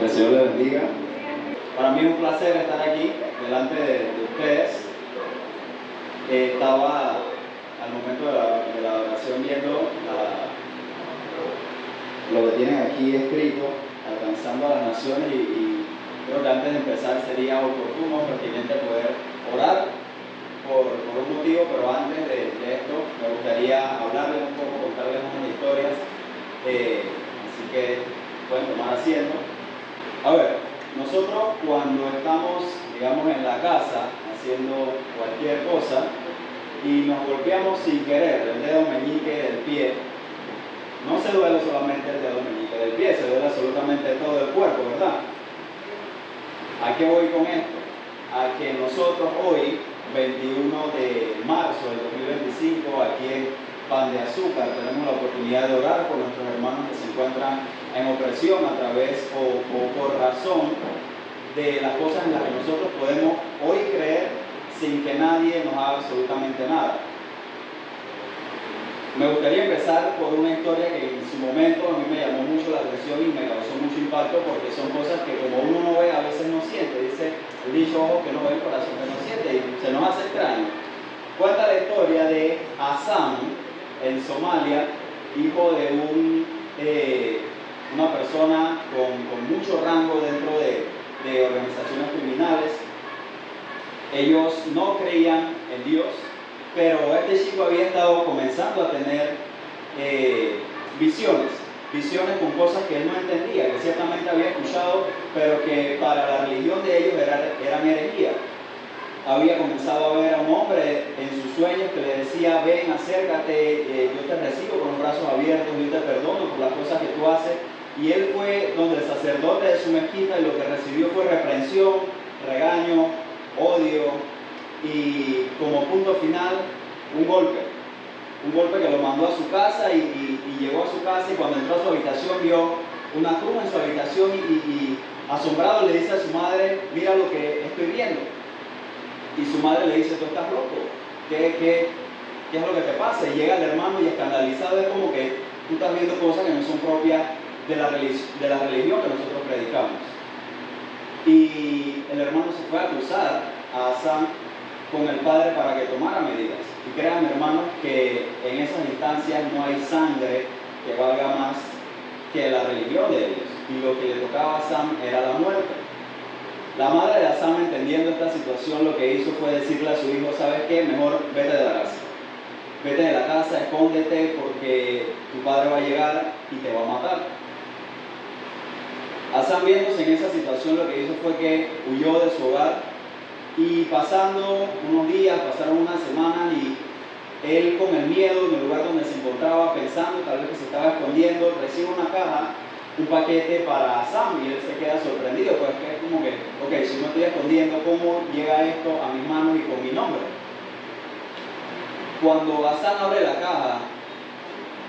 Que el Señor les bendiga. Para mí es un placer estar aquí delante de ustedes. Estaba al momento de la oración viendo lo que tienen aquí escrito, alcanzando a las naciones, y creo que antes de empezar sería oportuno, pertinente poder orar por un motivo, pero antes de esto me gustaría hablarles un poco, contarles unas historias, así que pueden tomar asiento. A ver, nosotros cuando estamos, digamos, en la casa haciendo cualquier cosa y nos golpeamos sin querer el dedo meñique del pie, no se duele solamente el dedo meñique del pie, se duele absolutamente todo el cuerpo, ¿verdad? ¿A qué voy con esto? A que nosotros hoy, 21 de marzo del 2025, aquí en Pan de Azúcar, tenemos la oportunidad de orar por nuestros hermanos que se encuentran en opresión a través o por razón de las cosas en las que nosotros podemos hoy creer sin que nadie nos haga absolutamente nada. Me gustaría empezar por una historia que en su momento a mí me llamó mucho la atención y me causó mucho impacto, porque son cosas que como uno no ve, a veces no siente. Dice el dicho, ojo que no ve, corazón que no siente, y se nos hace extraño. Cuenta la historia de Hassan en Somalia, hijo de una persona con mucho rango dentro de organizaciones criminales. Ellos no creían en Dios, pero este chico había estado comenzando a tener visiones con cosas que él no entendía, que ciertamente había escuchado, pero que para la religión de ellos eran herejía. Había comenzado a ver a un hombre en sus sueños que le decía, ven, acércate, yo te recibo con los brazos abiertos, yo te perdono por las cosas que tú haces. Y él fue donde el sacerdote de su mezquita, y lo que recibió fue reprensión, regaño, odio, y como punto final, un golpe que lo mandó a su casa, y llegó a su casa, y cuando entró a su habitación vio una cruz en su habitación, y asombrado le dice a su madre, mira lo que estoy viendo. Y su madre le dice, tú estás loco, ¿qué es lo que te pasa? Y llega el hermano y escandalizado, es como que tú estás viendo cosas que no son propias de la religión que nosotros predicamos. Y el hermano se fue a acusar a Hassan con el padre para que tomara medidas. Y créanme, hermanos, que en esas instancias no hay sangre que valga más que la religión de ellos. Y lo que le tocaba a Hassan era la muerte. La madre de Hassan, entendiendo esta situación, lo que hizo fue decirle a su hijo, ¿sabes qué? Mejor vete de la casa. Vete de la casa, escóndete, porque tu padre va a llegar y te va a matar. Hassan, viéndose en esa situación, lo que hizo fue que huyó de su hogar, y pasando unos días, pasaron unas semanas, y él, con el miedo en el lugar donde se encontraba, pensando tal vez que se estaba escondiendo, recibe una caja, un paquete para Hassan, y él se queda sorprendido, pues que es como que, ok, si no estoy escondiendo, ¿cómo llega esto a mis manos y con mi nombre? Cuando Hassan abre la caja,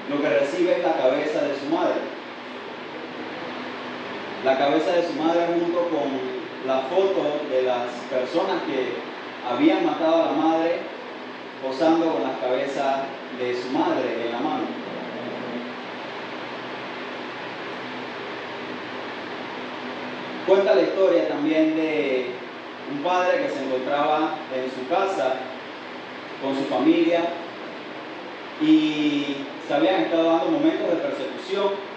lo que recibe es la cabeza de su madre. La cabeza de su madre, junto con la foto de las personas que habían matado a la madre, posando con la cabeza de su madre en la mano. Cuenta la historia también de un padre que se encontraba en su casa con su familia, y se habían estado dando momentos de persecución,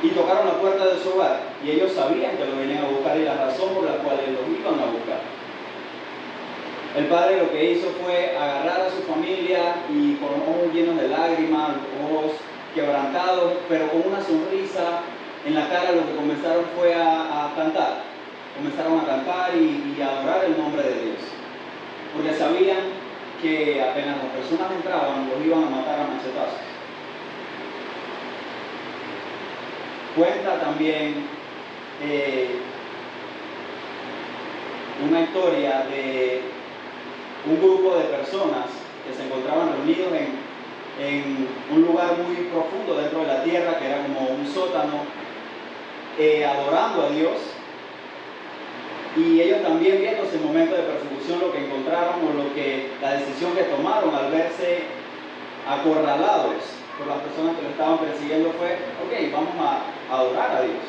y tocaron la puerta de su hogar, y ellos sabían que lo venían a buscar, y la razón por la cual los iban a buscar. El padre lo que hizo fue agarrar a su familia, y con los ojos llenos de lágrimas, los ojos quebrantados, pero con una sonrisa en la cara, lo que comenzaron fue a cantar. Comenzaron a cantar y a adorar el nombre de Dios, porque sabían que apenas las personas entraban, los iban a matar a machetazos. Cuenta también una historia de un grupo de personas que se encontraban reunidos en un lugar muy profundo dentro de la tierra, que era como un sótano, adorando a Dios. Y ellos también, viéndose en momentos de persecución, lo que encontraron, o la decisión que tomaron al verse acorralados por las personas que lo estaban persiguiendo, fue, ok, vamos a adorar a Dios.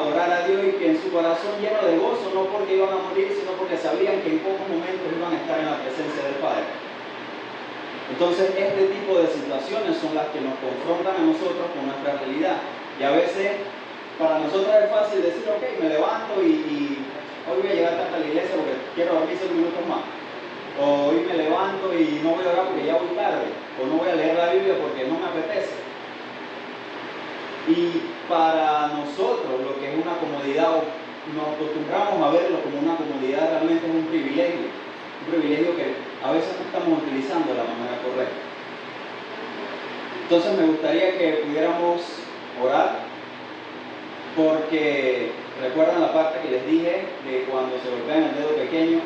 adorar a Dios y que en su corazón lleno de gozo, no porque iban a morir, sino porque sabían que en pocos momentos iban a estar en la presencia del Padre. Entonces, este tipo de situaciones son las que nos confrontan a nosotros con nuestra realidad. Y a veces, para nosotros es fácil decir, ok, me levanto y hoy voy a llegar tarde a la iglesia porque quiero dormir 5 minutos más. O hoy me levanto y no voy a orar porque ya voy tarde. O no voy a leer la Biblia porque no me apetece. Y para nosotros lo que es una comodidad, nos acostumbramos a verlo como una comodidad, realmente es un privilegio que a veces no estamos utilizando de la manera correcta. Entonces me gustaría que pudiéramos orar, porque recuerdan la parte que les dije de cuando se golpea el dedo pequeño,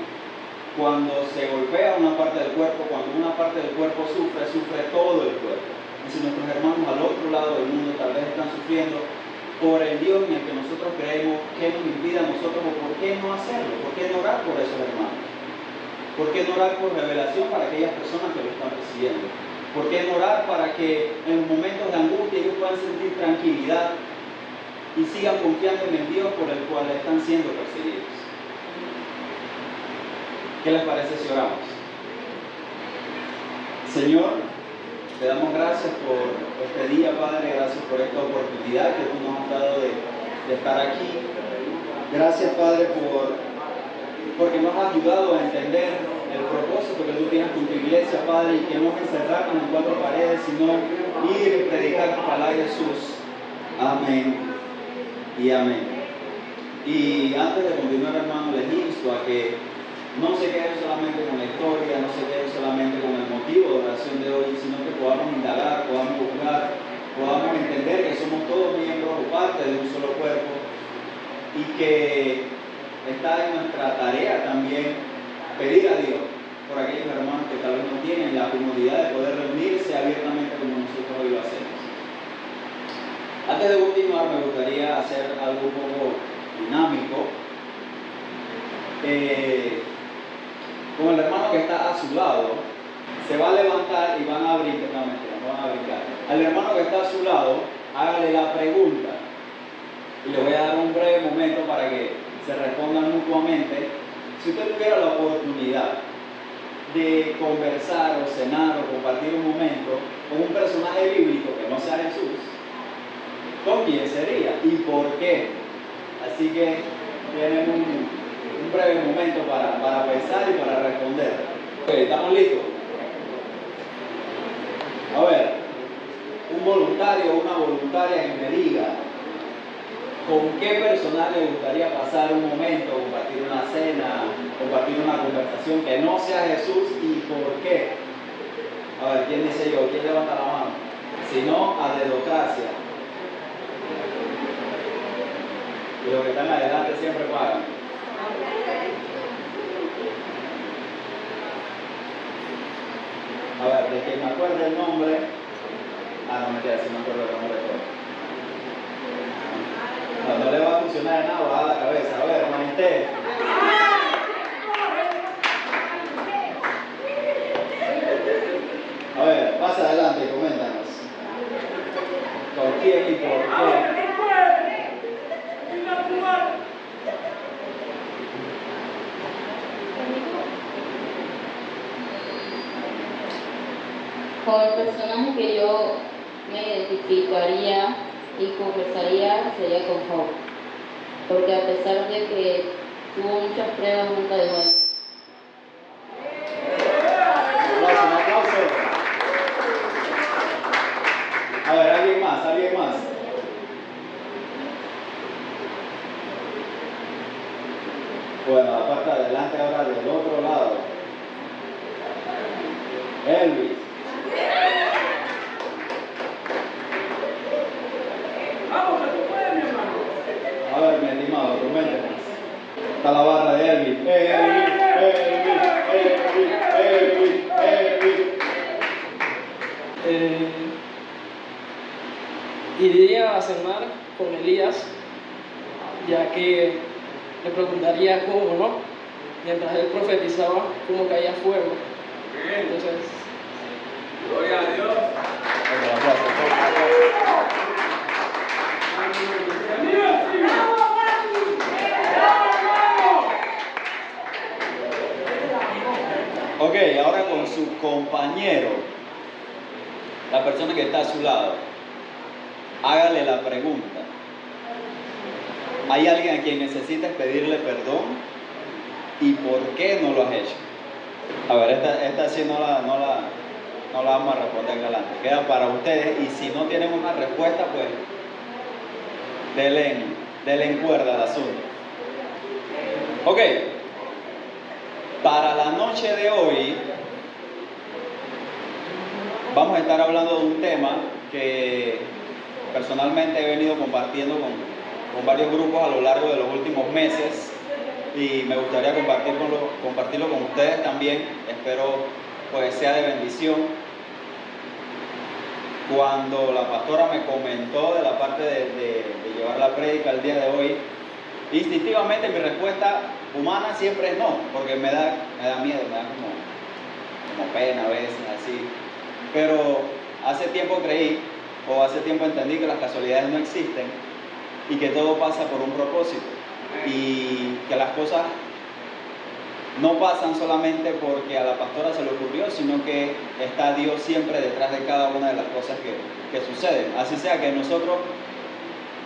cuando se golpea una parte del cuerpo, cuando una parte del cuerpo sufre, sufre todo el cuerpo. Y si nuestros hermanos al otro lado del mundo tal vez están sufriendo por el Dios en el que nosotros creemos, ¿qué nos impide a nosotros o por qué no hacerlo? ¿Por qué no orar por esos hermanos? ¿Por qué no orar por revelación para aquellas personas que lo están persiguiendo? ¿Por qué no orar para que en los momentos de angustia ellos puedan sentir tranquilidad y sigan confiando en el Dios por el cual están siendo perseguidos? ¿Qué les parece si oramos? Señor, te damos gracias por este día, Padre, gracias por esta oportunidad que tú nos has dado de estar aquí. Gracias, Padre, porque nos has ayudado a entender el propósito que tú tienes con tu iglesia, Padre, y que no es encerrarnos en 4 paredes, sino ir y predicar tu palabra de Jesús. Amén y amén. Y antes de continuar, hermano, les insto a que no se queden solamente con la historia, no se queden solamente con el motivo de oración de hoy, sino que podamos indagar, podamos buscar, podamos entender que somos todos miembros o parte de un solo cuerpo y que está en nuestra tarea también pedir a Dios por aquellos hermanos que tal vez no tienen la comodidad de poder reunirse abiertamente como nosotros hoy lo hacemos. Antes de continuar, me gustaría hacer algo un poco dinámico. Con el hermano que está a su lado, se va a levantar y van a brincar. No, mentira, no van a brincar. Al hermano que está a su lado, hágale la pregunta. Y le voy a dar un breve momento para que se respondan mutuamente. Si usted tuviera la oportunidad de conversar o cenar o compartir un momento con un personaje bíblico que no sea Jesús, ¿con quién sería? ¿Y por qué? Así que tienen un breve momento para pensar y para responder. Ok, ¿estamos listos? A ver, un voluntario o una voluntaria que me diga con qué persona le gustaría pasar un momento, compartir una cena, compartir una conversación que no sea Jesús y por qué. A ver, ¿quién dice yo? ¿Quién levanta la mano? Si no, a dedocracia. Y los que están adelante siempre pagan. A ver, de que me acuerde el nombre. No me queda, si me acuerdo el nombre de todo. No le va a funcionar de nada, baja la cabeza. A ver, hermanité. A ver, pasa adelante y coméntanos. ¿Con quién y por qué? Con el personaje que yo me identificaría y conversaría sería con Job, porque a pesar de que tuvo muchas pruebas, nunca dejó de. Un aplauso. A ver, alguien más. Bueno, la parte de adelante ahora del otro lado. Elvis. Vamos, que tú puedes, mi hermano. A ver, mi estimado, coméntenos. Está la barra de Elvis. Elvis. Iría a cenar con Elías, ya que le preguntaría cómo, ¿no? Mientras él profetizaba cómo caía fuego. Entonces, Gloria a Dios. Un aplauso. su compañero, la persona que está a su lado, hágale la pregunta: ¿hay alguien a quien necesitas pedirle perdón? ¿Y por qué no lo has hecho? A ver, esta sí no la vamos a responder adelante. Queda para ustedes, y si no tienen una respuesta, pues denle en cuerda al asunto. Ok, para la noche de hoy vamos a estar hablando de un tema que personalmente he venido compartiendo con varios grupos a lo largo de los últimos meses, y me gustaría compartirlo con ustedes también. Espero pues sea de bendición. Cuando la pastora me comentó de la parte de llevar la prédica el día de hoy, instintivamente mi respuesta humana siempre es no, porque me da miedo, me da como pena a veces, así. Pero hace tiempo entendí que las casualidades no existen y que todo pasa por un propósito, y que las cosas no pasan solamente porque a la pastora se le ocurrió, sino que está Dios siempre detrás de cada una de las cosas que suceden. Así sea que nosotros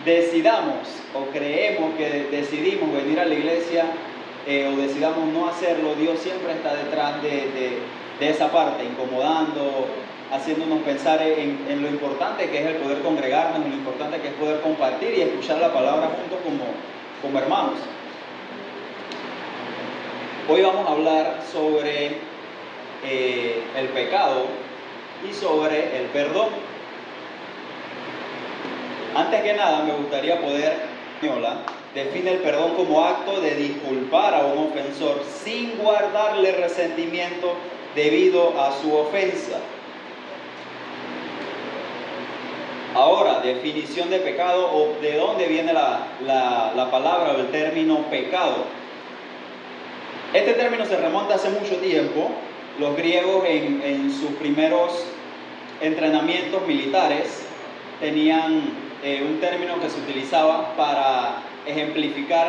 decidamos o creemos que decidimos venir a la iglesia o decidamos no hacerlo, Dios siempre está detrás de esa parte, incomodando, haciéndonos pensar en lo importante que es el poder congregarnos, en lo importante que es poder compartir y escuchar la palabra juntos como hermanos. Hoy vamos a hablar sobre el pecado y sobre el perdón. Antes que nada, me gustaría define el perdón como acto de disculpar a un ofensor sin guardarle resentimiento debido a su ofensa. Ahora, definición de pecado, o de dónde viene la palabra o el término pecado. Este término se remonta hace mucho tiempo. Los griegos en sus primeros entrenamientos militares tenían un término que se utilizaba para ejemplificar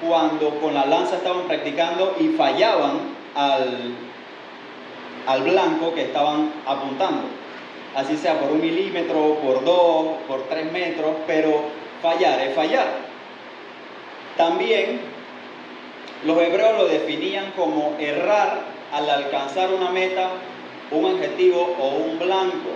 cuando con la lanza estaban practicando y fallaban al blanco que estaban apuntando. Así sea por 1 milímetro, por 2, por 3 metros, pero fallar es fallar. También los hebreos lo definían como errar al alcanzar una meta, un objetivo o un blanco.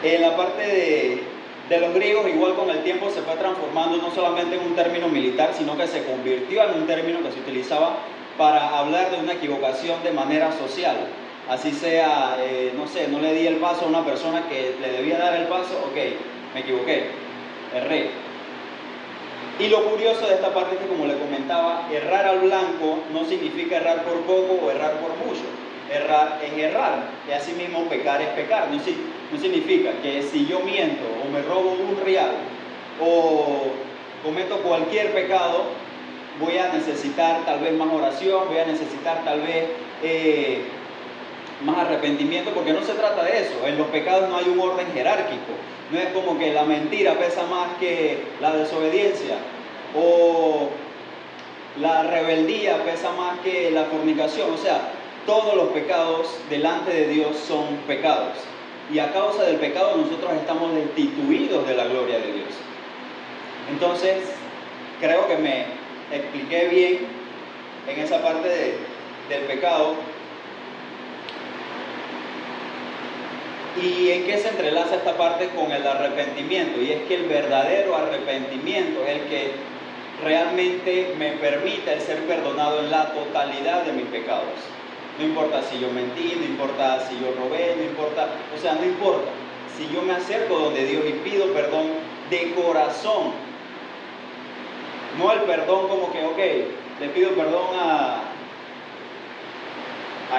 En la parte de los griegos, igual con el tiempo se fue transformando no solamente en un término militar, sino que se convirtió en un término que se utilizaba para hablar de una equivocación de manera social. Así sea, no le di el paso a una persona que le debía dar el paso, ok, me equivoqué, erré. Y lo curioso de esta parte es que, como le comentaba, errar al blanco no significa errar por poco o errar por mucho. Errar es errar, y así mismo pecar es pecar. No significa que si yo miento o me robo un real o cometo cualquier pecado, voy a necesitar tal vez más oración, voy a necesitar tal vez más arrepentimiento, porque no se trata de eso. En los pecados no hay un orden jerárquico. No es como que la mentira pesa más que la desobediencia, o la rebeldía pesa más que la fornicación. O sea, todos los pecados delante de Dios son pecados, y a causa del pecado nosotros estamos destituidos de la gloria de Dios. Entonces, creo que me expliqué bien en esa parte del pecado. ¿Y en qué se entrelaza esta parte con el arrepentimiento? Y es que el verdadero arrepentimiento es el que realmente me permite el ser perdonado en la totalidad de mis pecados. No importa si yo mentí, no importa si yo robé, no importa. Si yo me acerco donde Dios y pido perdón de corazón. No el perdón como que, ok, le pido perdón a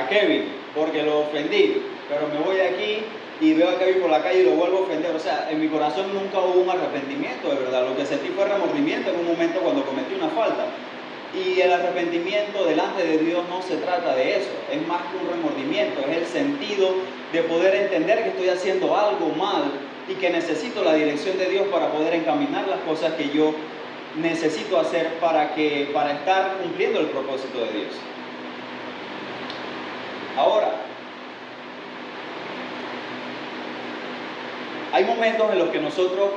Kevin porque lo ofendí, pero me voy de aquí y veo a Kevin por la calle y lo vuelvo a ofender. O sea, en mi corazón nunca hubo un arrepentimiento de verdad. Lo que sentí fue remordimiento en un momento cuando cometí una falta. Y el arrepentimiento delante de Dios no se trata de eso. Es más que un remordimiento. Es el sentido de poder entender que estoy haciendo algo mal y que necesito la dirección de Dios para poder encaminar las cosas que yo necesito hacer para estar cumpliendo el propósito de Dios. Ahora, hay momentos en los que nosotros,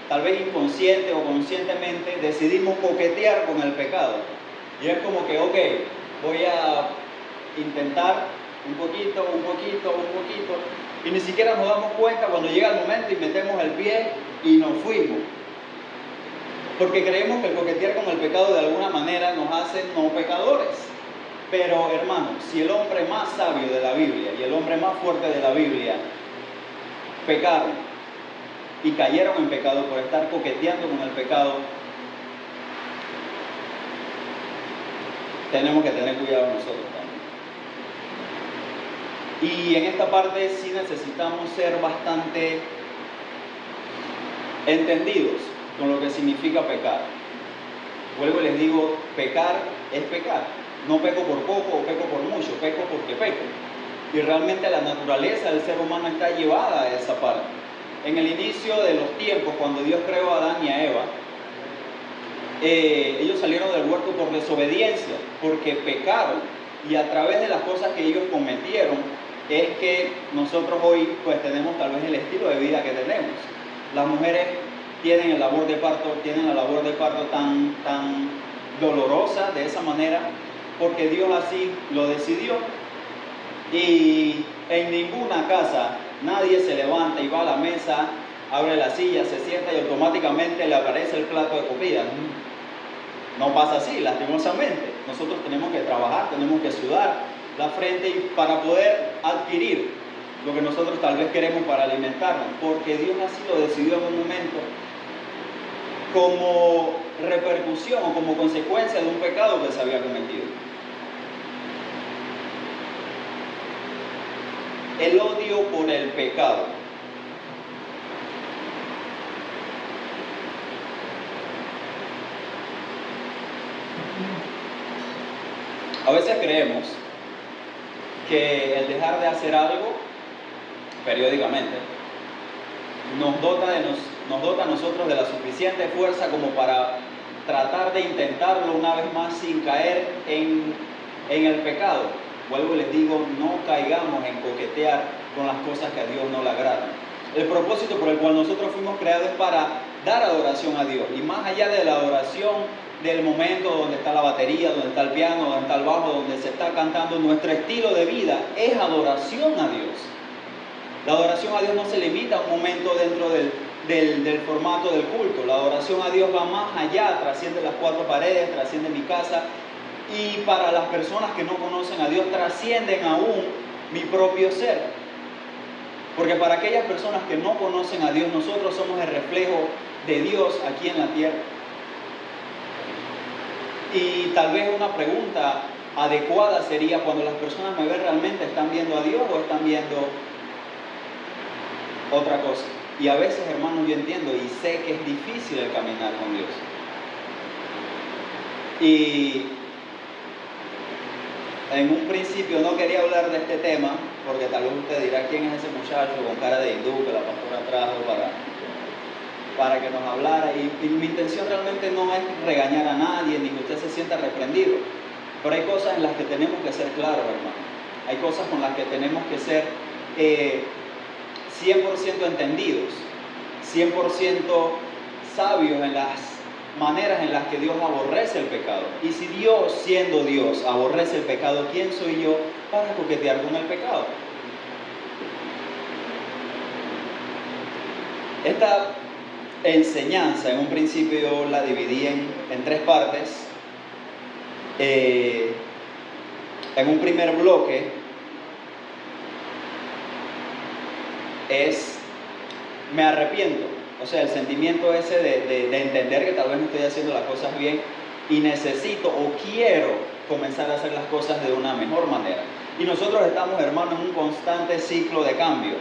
tal vez inconsciente o conscientemente, decidimos coquetear con el pecado. Y es como que, ok, voy a intentar un poquito, y ni siquiera nos damos cuenta cuando llega el momento y metemos el pie y nos fuimos. Porque creemos que el coquetear con el pecado de alguna manera nos hace no pecadores. Pero hermanos, si el hombre más sabio de la Biblia y el hombre más fuerte de la Biblia pecaron y cayeron en pecado por estar coqueteando con el pecado, tenemos que tener cuidado nosotros también. Y en esta parte sí necesitamos ser bastante entendidos con lo que significa pecar. Vuelvo y les digo, pecar es pecar. No peco por poco o peco por mucho, peco porque peco. Y realmente la naturaleza del ser humano está llevada a esa parte. En el inicio de los tiempos, cuando Dios creó a Adán y a Eva, ellos salieron del huerto por desobediencia, porque pecaron, y a través de las cosas que ellos cometieron es que nosotros hoy pues tenemos tal vez el estilo de vida que tenemos. Las mujeres tienen la labor de parto tan dolorosa de esa manera, porque Dios así lo decidió. Y en ninguna casa nadie se levanta y va a la mesa, abre la silla, se sienta y automáticamente le aparece el plato de comida. No pasa así, lastimosamente. Nosotros tenemos que trabajar, tenemos que sudar la frente para poder adquirir lo que nosotros tal vez queremos para alimentarnos, porque Dios así lo decidió en un momento, como repercusión o como consecuencia de un pecado que se había cometido. El odio por el pecado. A veces creemos que el dejar de hacer algo periódicamente nos dota a nosotros de la suficiente fuerza como para tratar de intentarlo una vez más sin caer en el pecado. Vuelvo y les digo, no caigamos en coquetear con las cosas que a Dios no le agradan. El propósito por el cual nosotros fuimos creados es para dar adoración a Dios. Y más allá de la adoración del momento donde está la batería, donde está el piano, donde está el bajo, donde se está cantando, nuestro estilo de vida es adoración a Dios. La adoración a Dios no se limita a un momento dentro del formato del culto. La adoración a Dios va más allá, trasciende las cuatro paredes, trasciende mi casa. Y para las personas que no conocen a Dios, trascienden aún mi propio ser. Porque para aquellas personas que no conocen a Dios, nosotros somos el reflejo de Dios aquí en la tierra. Y tal vez una pregunta adecuada sería, cuando las personas me ven, ¿realmente están viendo a Dios o están viendo otra cosa? Y a veces, hermanos, yo entiendo y sé que es difícil el caminar con Dios. Y en un principio no quería hablar de este tema, porque tal vez usted dirá, ¿quién es ese muchacho con cara de hindú que la pastora trajo para que nos hablara? Y mi intención realmente no es regañar a nadie, ni que usted se sienta reprendido. Pero hay cosas en las que tenemos que ser claros, hermano. Hay cosas con las que tenemos que ser 100% entendidos, 100% sabios en las maneras en las que Dios aborrece el pecado. Y si Dios, siendo Dios, aborrece el pecado, ¿quién soy yo para coquetear con el pecado? Esta enseñanza en un principio yo la dividí en tres partes. En un primer bloque es me arrepiento, o sea, el sentimiento ese de entender que tal vez no estoy haciendo las cosas bien y necesito o quiero comenzar a hacer las cosas de una mejor manera. Y nosotros estamos, hermanos, en un constante ciclo de cambio.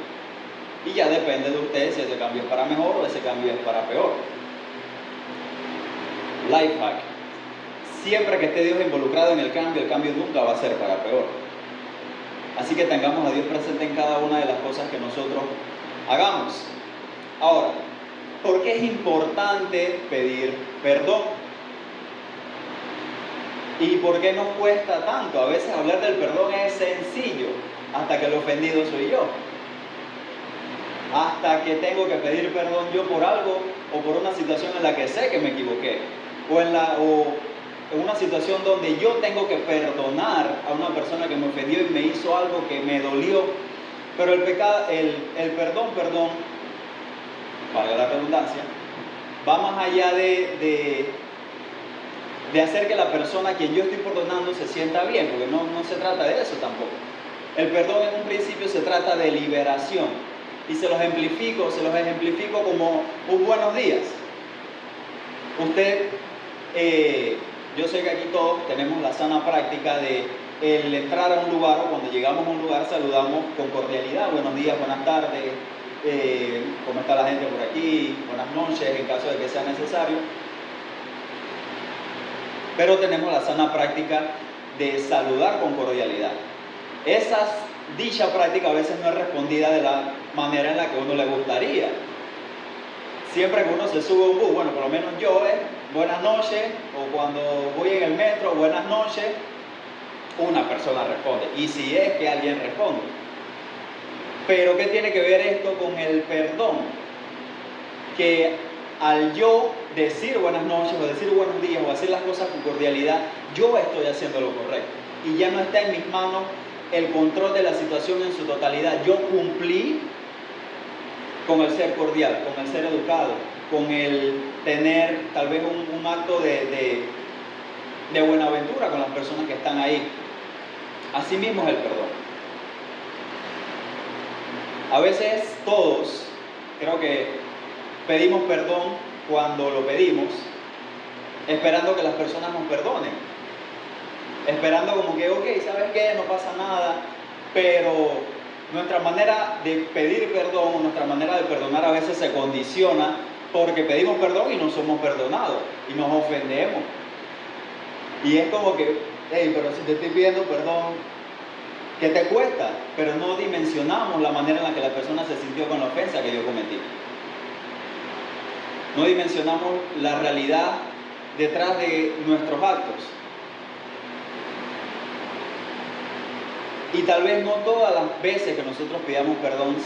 Y ya depende de usted si ese cambio es para mejor o ese cambio es para peor. Life hack. Siempre que esté Dios involucrado en el cambio nunca va a ser para peor. Así que tengamos a Dios presente en cada una de las cosas que nosotros hagamos. Ahora, ¿por qué es importante pedir perdón? ¿Y por qué nos cuesta tanto? A veces hablar del perdón es sencillo, hasta que el ofendido soy yo. hasta que tengo que pedir perdón yo por algo o por una situación en la que sé que me equivoqué, o en una situación donde yo tengo que perdonar a una persona que me ofendió y me hizo algo que me dolió. Pero el perdón, valga la redundancia, va más allá de hacer que la persona a quien yo estoy perdonando se sienta bien, porque no se trata de eso tampoco. El perdón en un principio se trata de liberación, y se los ejemplifico como un buenos días. Usted, yo sé que aquí todos tenemos la sana práctica de el entrar a un lugar, o cuando llegamos a un lugar saludamos con cordialidad, buenos días, buenas tardes, cómo está la gente por aquí, buenas noches en caso de que sea necesario. Pero tenemos la sana práctica de saludar con cordialidad. Dicha práctica a veces no es respondida de la manera en la que a uno le gustaría. Siempre que uno se sube a un bus, bueno, por lo menos yo, buenas noches, o cuando voy en el metro, buenas noches, una persona responde, y si es que alguien responde. Pero ¿qué tiene que ver esto con el perdón? Que al yo decir buenas noches, o decir buenos días, o hacer las cosas con cordialidad, yo estoy haciendo lo correcto, y ya no está en mis manos el control de la situación en su totalidad. Yo cumplí con el ser cordial, con el ser educado, con el tener tal vez un acto de buenaventura con las personas que están ahí. Así mismo es el perdón. A veces todos, creo que pedimos perdón cuando lo pedimos, esperando que las personas nos perdonen. Esperando como que, ok, ¿sabes qué? No pasa nada. Pero nuestra manera de pedir perdón, nuestra manera de perdonar a veces se condiciona porque pedimos perdón y no somos perdonados y nos ofendemos. Y es como que, hey, pero si te estoy pidiendo perdón, ¿qué te cuesta? Pero no dimensionamos la manera en la que la persona se sintió con la ofensa que yo cometí. No dimensionamos la realidad detrás de nuestros actos. Y tal vez no todas las veces que nosotros pidamos perdón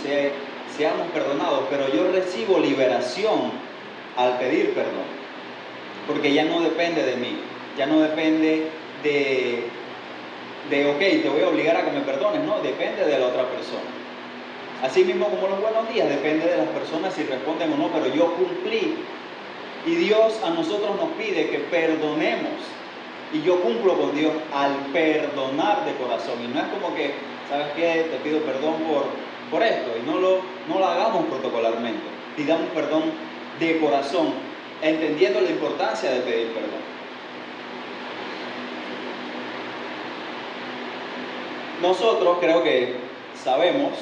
seamos perdonados, pero yo recibo liberación al pedir perdón, porque ya no depende de mí, ya no depende de ok, te voy a obligar a que me perdones, no, depende de la otra persona. Así mismo como los buenos días, depende de las personas si responden o no, pero yo cumplí. Y Dios a nosotros nos pide que perdonemos. Y yo cumplo con Dios al perdonar de corazón. Y no es como que, ¿sabes qué? Te pido perdón por esto. Y no lo hagamos protocolarmente. Pidamos perdón de corazón, entendiendo la importancia de pedir perdón. Nosotros creo que sabemos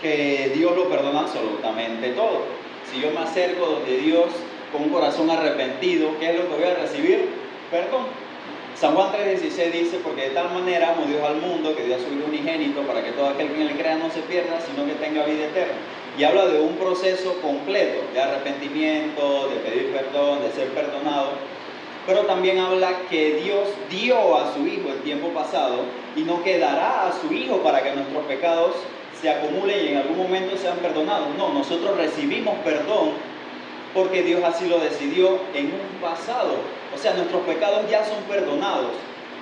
que Dios lo perdona absolutamente todo. Si yo me acerco de Dios con un corazón arrepentido, ¿qué es lo que voy a recibir? Perdón. San Juan 3:16 dice, porque de tal manera amó Dios al mundo que dio a su Hijo unigénito para que todo aquel que en él crea no se pierda, sino que tenga vida eterna. Y habla de un proceso completo de arrepentimiento, de pedir perdón, de ser perdonado. Pero también habla que Dios dio a su Hijo en tiempo pasado y no quedará a su Hijo para que nuestros pecados se acumulen y en algún momento sean perdonados. No, nosotros recibimos perdón porque Dios así lo decidió en un pasado. O sea, nuestros pecados ya son perdonados.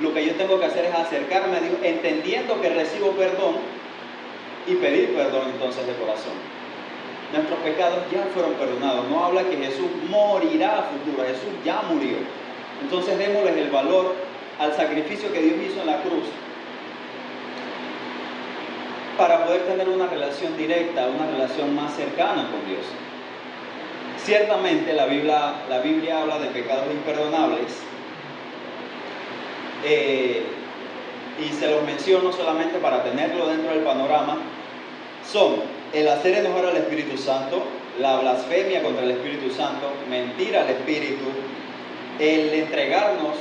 Lo que yo tengo que hacer es acercarme a Dios entendiendo que recibo perdón y pedir perdón entonces de corazón. Nuestros pecados ya fueron perdonados. No habla que Jesús morirá a futuro. Jesús ya murió. Entonces démosles el valor al sacrificio que Dios hizo en la cruz para poder tener una relación directa, una relación más cercana con Dios. Ciertamente la Biblia habla de pecados imperdonables y se los menciono solamente para tenerlo dentro del panorama. Son el hacer enojar al Espíritu Santo, la blasfemia contra el Espíritu Santo, mentir al Espíritu, el entregarnos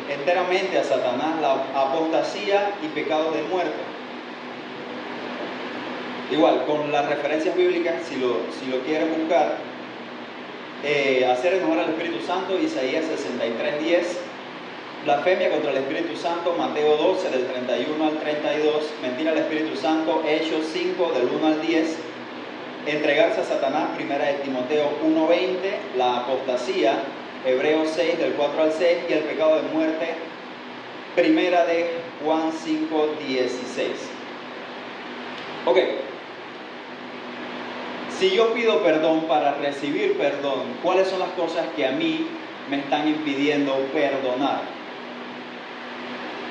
enteramente a Satanás, la apostasía y pecados de muerte. Igual, con las referencias bíblicas, si lo quieren buscar, hacer enojar al Espíritu Santo, Isaías 63:10, blasfemia contra el Espíritu Santo, Mateo 12, del 31 al 32, mentir al Espíritu Santo, Hechos 5, del 1 al 10, entregarse a Satanás, 1 Timoteo 1:20, la apostasía, Hebreos 6, del 4 al 6, y el pecado de muerte, 1 Juan 5:16. Ok. Si yo pido perdón para recibir perdón, ¿cuáles son las cosas que a mí me están impidiendo perdonar?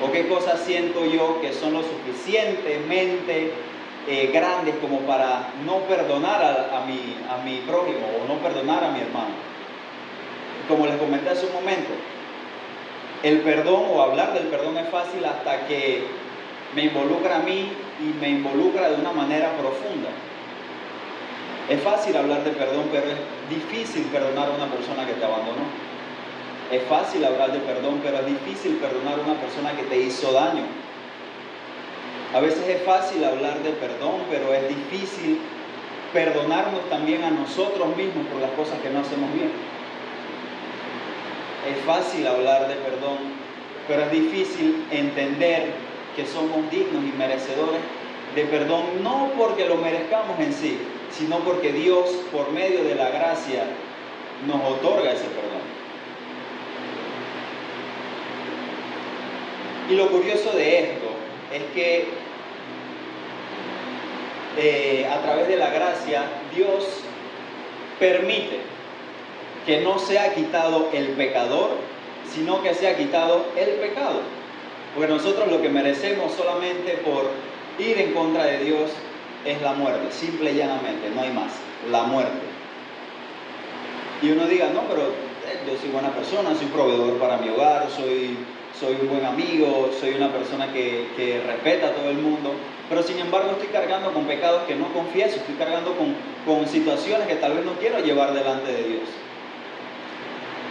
¿O qué cosas siento yo que son lo suficientemente grandes como para no perdonar a mi prójimo o no perdonar a mi hermano? Como les comenté hace un momento, el perdón o hablar del perdón es fácil hasta que me involucra a mí y me involucra de una manera profunda. Es fácil hablar de perdón, pero es difícil perdonar a una persona que te abandonó. Es fácil hablar de perdón, pero es difícil perdonar a una persona que te hizo daño. A veces es fácil hablar de perdón, pero es difícil perdonarnos también a nosotros mismos por las cosas que no hacemos bien. Es fácil hablar de perdón, pero es difícil entender que somos dignos y merecedores de perdón, no porque lo merezcamos en sí, sino porque Dios, por medio de la gracia, nos otorga ese perdón. Y lo curioso de esto es que a través de la gracia, Dios permite que no sea quitado el pecador, sino que sea quitado el pecado. Porque nosotros lo que merecemos solamente por ir en contra de Dios es la muerte, simple y llanamente, no hay más, la muerte. Y uno diga, no, pero yo soy buena persona, soy proveedor para mi hogar, soy un buen amigo, soy una persona que respeta a todo el mundo, pero sin embargo estoy cargando con pecados que no confieso, estoy cargando con situaciones que tal vez no quiero llevar delante de Dios.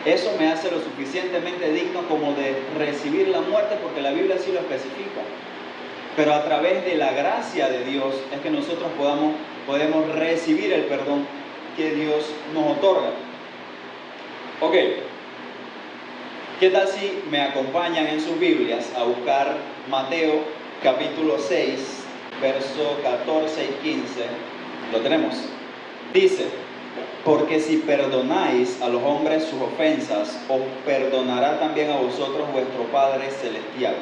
Eso me hace lo suficientemente digno como de recibir la muerte, porque la Biblia sí lo especifica. Pero a través de la gracia de Dios es que nosotros podemos recibir el perdón que Dios nos otorga. Ok, ¿qué tal si me acompañan en sus Biblias a buscar Mateo capítulo 6, verso 14 y 15? Lo tenemos. Dice: porque si perdonáis a los hombres sus ofensas, os perdonará también a vosotros vuestro Padre Celestial.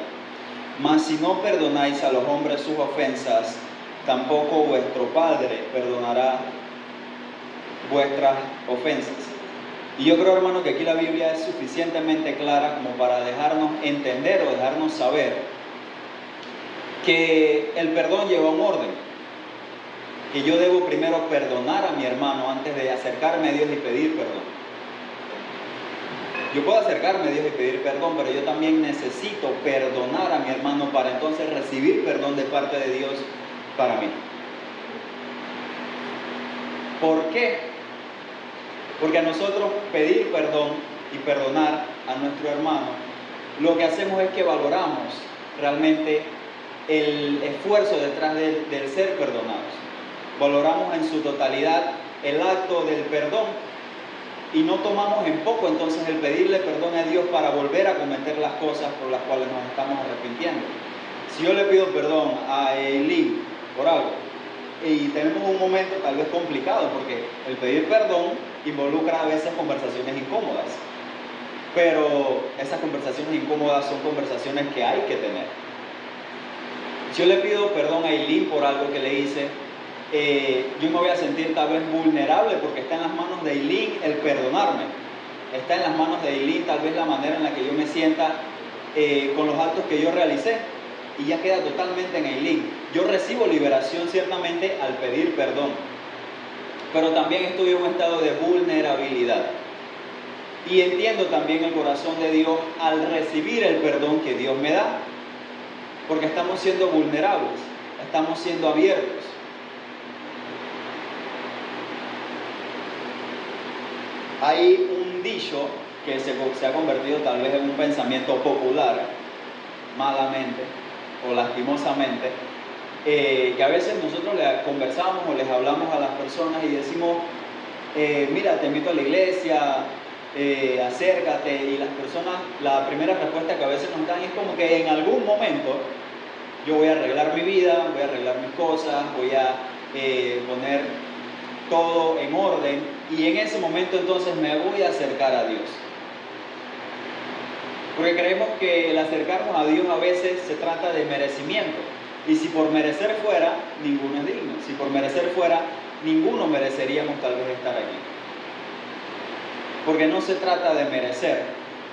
Mas si no perdonáis a los hombres sus ofensas, tampoco vuestro Padre perdonará vuestras ofensas. Y yo creo, hermano, que aquí la Biblia es suficientemente clara como para dejarnos entender o dejarnos saber que el perdón lleva un orden. Que yo debo primero perdonar a mi hermano antes de acercarme a Dios y pedir perdón. Yo puedo acercarme a Dios y pedir perdón, pero yo también necesito perdonar a mi hermano para entonces recibir perdón de parte de Dios para mí. ¿Por qué? Porque a nosotros pedir perdón y perdonar a nuestro hermano, lo que hacemos es que valoramos realmente el esfuerzo detrás del ser perdonados. Valoramos en su totalidad el acto del perdón y no tomamos en poco entonces el pedirle perdón a Dios para volver a cometer las cosas por las cuales nos estamos arrepintiendo. Si yo le pido perdón a Eileen por algo y tenemos un momento tal vez complicado, porque el pedir perdón involucra a veces conversaciones incómodas, pero esas conversaciones incómodas son conversaciones que hay que tener. Si yo le pido perdón a Eileen por algo que le hice, yo me voy a sentir tal vez vulnerable, porque está en las manos de Eileen el perdonarme. Está en las manos de Eileen tal vez la manera en la que yo me sienta con los actos que yo realicé, y ya queda totalmente en Eileen. Yo recibo liberación ciertamente al pedir perdón, pero también estoy en un estado de vulnerabilidad. Y entiendo también el corazón de Dios al recibir el perdón que Dios me da, porque estamos siendo vulnerables, estamos siendo abiertos. Hay un dicho que se ha convertido tal vez en un pensamiento popular, malamente o lastimosamente, que a veces nosotros le conversamos o les hablamos a las personas y decimos, mira, te invito a la iglesia, acércate, y las personas, la primera respuesta que a veces nos dan es como que en algún momento yo voy a arreglar mi vida, voy a arreglar mis cosas, voy a poner todo en orden, y en ese momento entonces me voy a acercar a Dios. Porque creemos que el acercarnos a Dios a veces se trata de merecimiento. Y si por merecer fuera, ninguno es digno. Si por merecer fuera, ninguno mereceríamos tal vez estar aquí. Porque no se trata de merecer.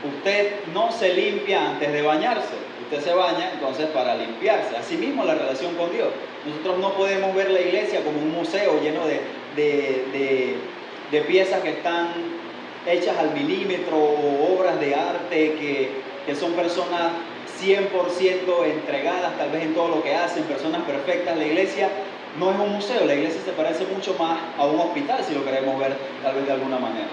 Usted no se limpia antes de bañarse. Usted se baña entonces para limpiarse. Asimismo la relación con Dios. Nosotros no podemos ver la iglesia como un museo lleno de piezas que están hechas al milímetro, o obras de arte que son personas 100% entregadas tal vez en todo lo que hacen, personas perfectas. La iglesia no es un museo, la iglesia se parece mucho más a un hospital, si lo queremos ver tal vez de alguna manera.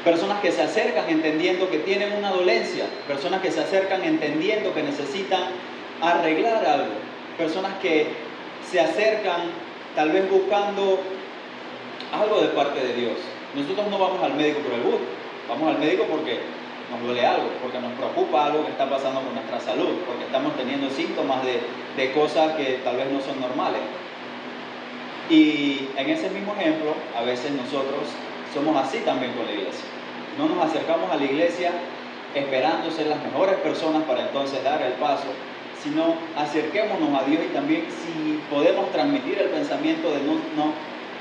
Personas que se acercan entendiendo que tienen una dolencia, personas que se acercan entendiendo que necesitan arreglar algo, personas que se acercan tal vez buscando algo de parte de Dios. Nosotros no vamos al médico por el gusto, vamos al médico porque nos duele algo, porque nos preocupa algo que está pasando con nuestra salud, porque estamos teniendo síntomas de cosas que tal vez no son normales. Y en ese mismo ejemplo, a veces nosotros somos así también con la iglesia. No nos acercamos a la iglesia esperando ser las mejores personas para entonces dar el paso, sino acerquémonos a Dios, y también si podemos transmitir el pensamiento de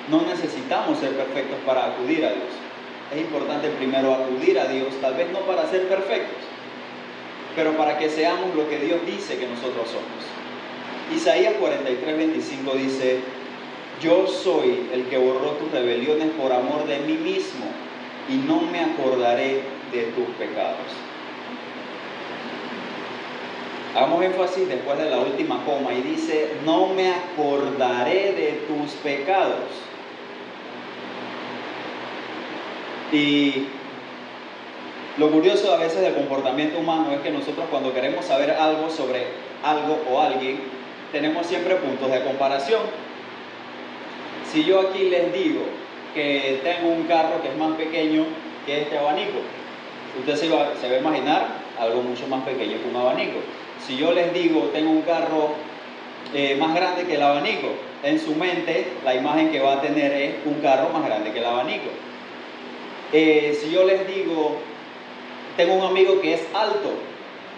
no necesitamos ser perfectos para acudir a Dios. Es importante primero acudir a Dios, tal vez no para ser perfectos, pero para que seamos lo que Dios dice que nosotros somos. Isaías 43:25 dice: yo soy el que borró tus rebeliones por amor de mí mismo, y no me acordaré de tus pecados. Hagamos énfasis después de la última coma y dice: no me acordaré de tus pecados. Y lo curioso a veces del comportamiento humano es que nosotros, cuando queremos saber algo sobre algo o alguien, tenemos siempre puntos de comparación. Si yo aquí les digo que tengo un carro que es más pequeño que este abanico, usted se va a imaginar algo mucho más pequeño que un abanico. Si yo les digo tengo un carro más grande que el abanico, en su mente la imagen que va a tener es un carro más grande que el abanico. Si yo les digo tengo un amigo que es alto,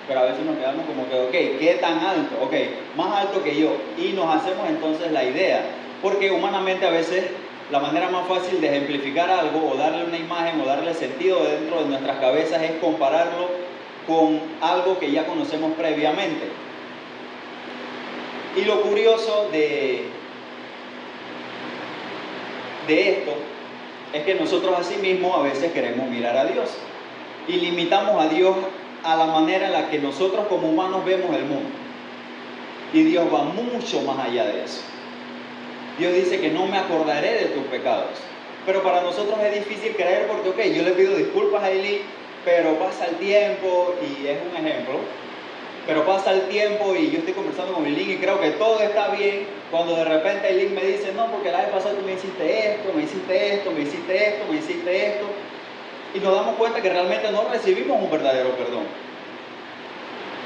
pero a veces nos quedamos como que, ok, ¿qué tan alto? Ok, más alto que yo. Y nos hacemos entonces la idea, porque humanamente a veces la manera más fácil de ejemplificar algo, o darle una imagen, o darle sentido dentro de nuestras cabezas, es compararlo con algo que ya conocemos previamente. Y lo curioso de esto es que nosotros asimismo a veces queremos mirar a Dios y limitamos a Dios a la manera en la que nosotros como humanos vemos el mundo. Y Dios va mucho más allá de eso. Dios dice que no me acordaré de tus pecados. Pero para nosotros es difícil creer porque, ok, yo le pido disculpas a Eli, pero pasa el tiempo, y es un ejemplo, pero pasa el tiempo y yo estoy conversando con Eileen y creo que todo está bien, cuando de repente Eileen me dice: no, porque la vez pasada tú me hiciste esto, me hiciste esto, me hiciste esto, me hiciste esto, y nos damos cuenta que realmente no recibimos un verdadero perdón.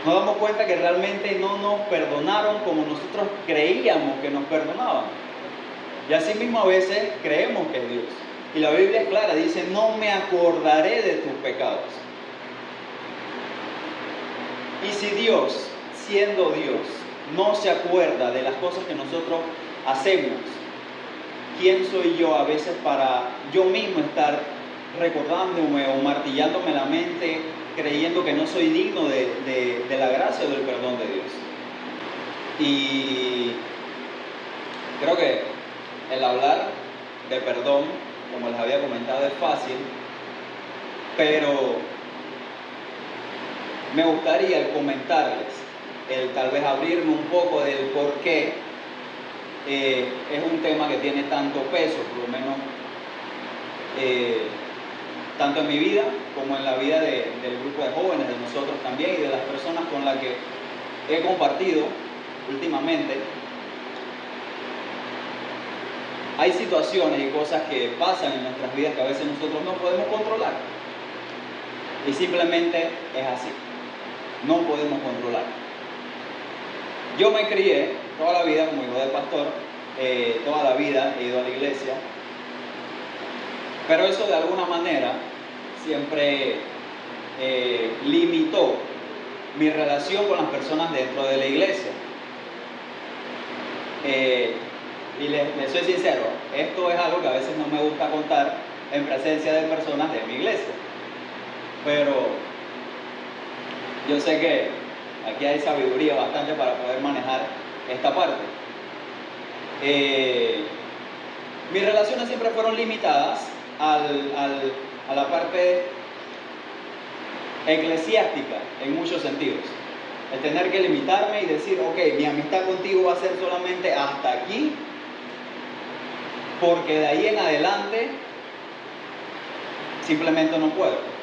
Nos damos cuenta que realmente no nos perdonaron como nosotros creíamos que nos perdonaban. Y así mismo a veces creemos que es Dios. Y la Biblia es clara, dice: no me acordaré de tus pecados. Y si Dios, siendo Dios, no se acuerda de las cosas que nosotros hacemos, ¿quién soy yo a veces para yo mismo estar recordándome o martillándome la mente, creyendo que no soy digno de la gracia o del perdón de Dios? Y creo que el hablar de perdón, como les había comentado, es fácil, pero me gustaría el comentarles, el tal vez abrirme un poco del por qué es un tema que tiene tanto peso, por lo menos tanto en mi vida como en la vida del grupo de jóvenes, de nosotros también, y de las personas con las que he compartido últimamente. Hay situaciones y cosas que pasan en nuestras vidas que a veces nosotros no podemos controlar, y simplemente es así. No podemos controlar. Yo me crié toda la vida como hijo de pastor, toda la vida he ido a la iglesia, Pero eso de alguna manera siempre limitó mi relación con las personas dentro de la iglesia. Y les soy sincero, esto es algo que a veces no me gusta contar en presencia de personas de mi iglesia. Pero yo sé que aquí hay sabiduría bastante para poder manejar esta parte. Mis relaciones siempre fueron limitadas a la parte eclesiástica en muchos sentidos. El tener que limitarme y decir, ok, mi amistad contigo va a ser solamente hasta aquí, porque de ahí en adelante simplemente no puedo.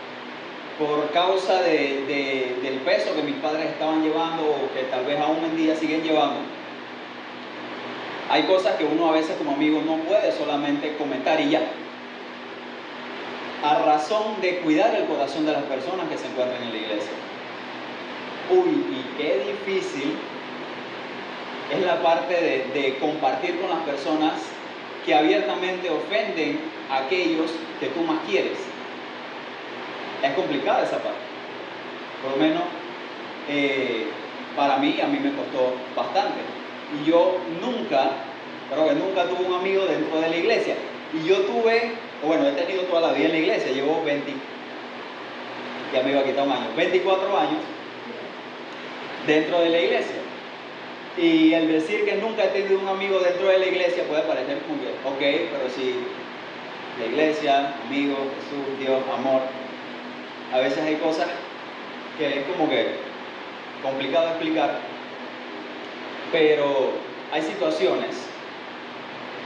Por causa del peso que mis padres estaban llevando o que tal vez aún en día siguen llevando. Hay cosas que uno a veces como amigo no puede solamente comentar y ya. A razón de cuidar el corazón de las personas que se encuentran en la iglesia. Uy, y qué difícil es la parte de compartir con las personas que abiertamente ofenden a aquellos que tú más quieres. Es complicada esa parte. Por lo menos para mí, a mí me costó bastante. Y yo creo que nunca tuve un amigo dentro de la iglesia. Y yo he tenido toda la vida en la iglesia. Llevo 24 años dentro de la iglesia. Y el decir que nunca he tenido un amigo dentro de la iglesia puede parecer como que, ok, pero si la iglesia, amigo, Jesús, Dios, amor, a veces hay cosas que es como que complicado de explicar, pero hay situaciones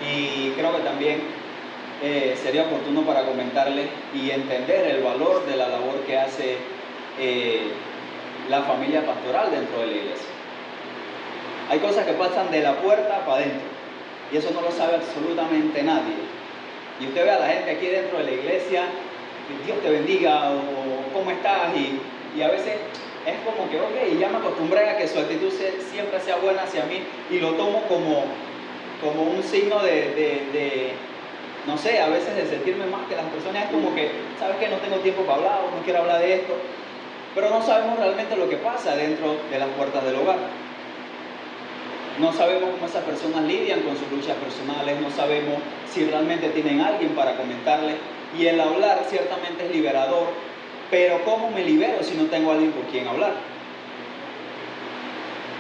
y creo que también sería oportuno para comentarles y entender el valor de la labor que hace la familia pastoral dentro de la iglesia. Hay cosas que pasan de la puerta para adentro y eso no lo sabe absolutamente nadie. Y usted ve a la gente aquí dentro de la iglesia, Dios te bendiga o cómo estás, y a veces es como que ok, ya me acostumbré a que su actitud siempre sea buena hacia mí y lo tomo como un signo de no sé, a veces de sentirme más que las personas. Es como que, ¿sabes qué? No tengo tiempo para hablar o no quiero hablar de esto, pero no sabemos realmente lo que pasa dentro de las puertas del hogar. No sabemos cómo esas personas lidian con sus luchas personales, no sabemos si realmente tienen alguien para comentarles. Y el hablar ciertamente es liberador, pero ¿cómo me libero si no tengo alguien con quien hablar?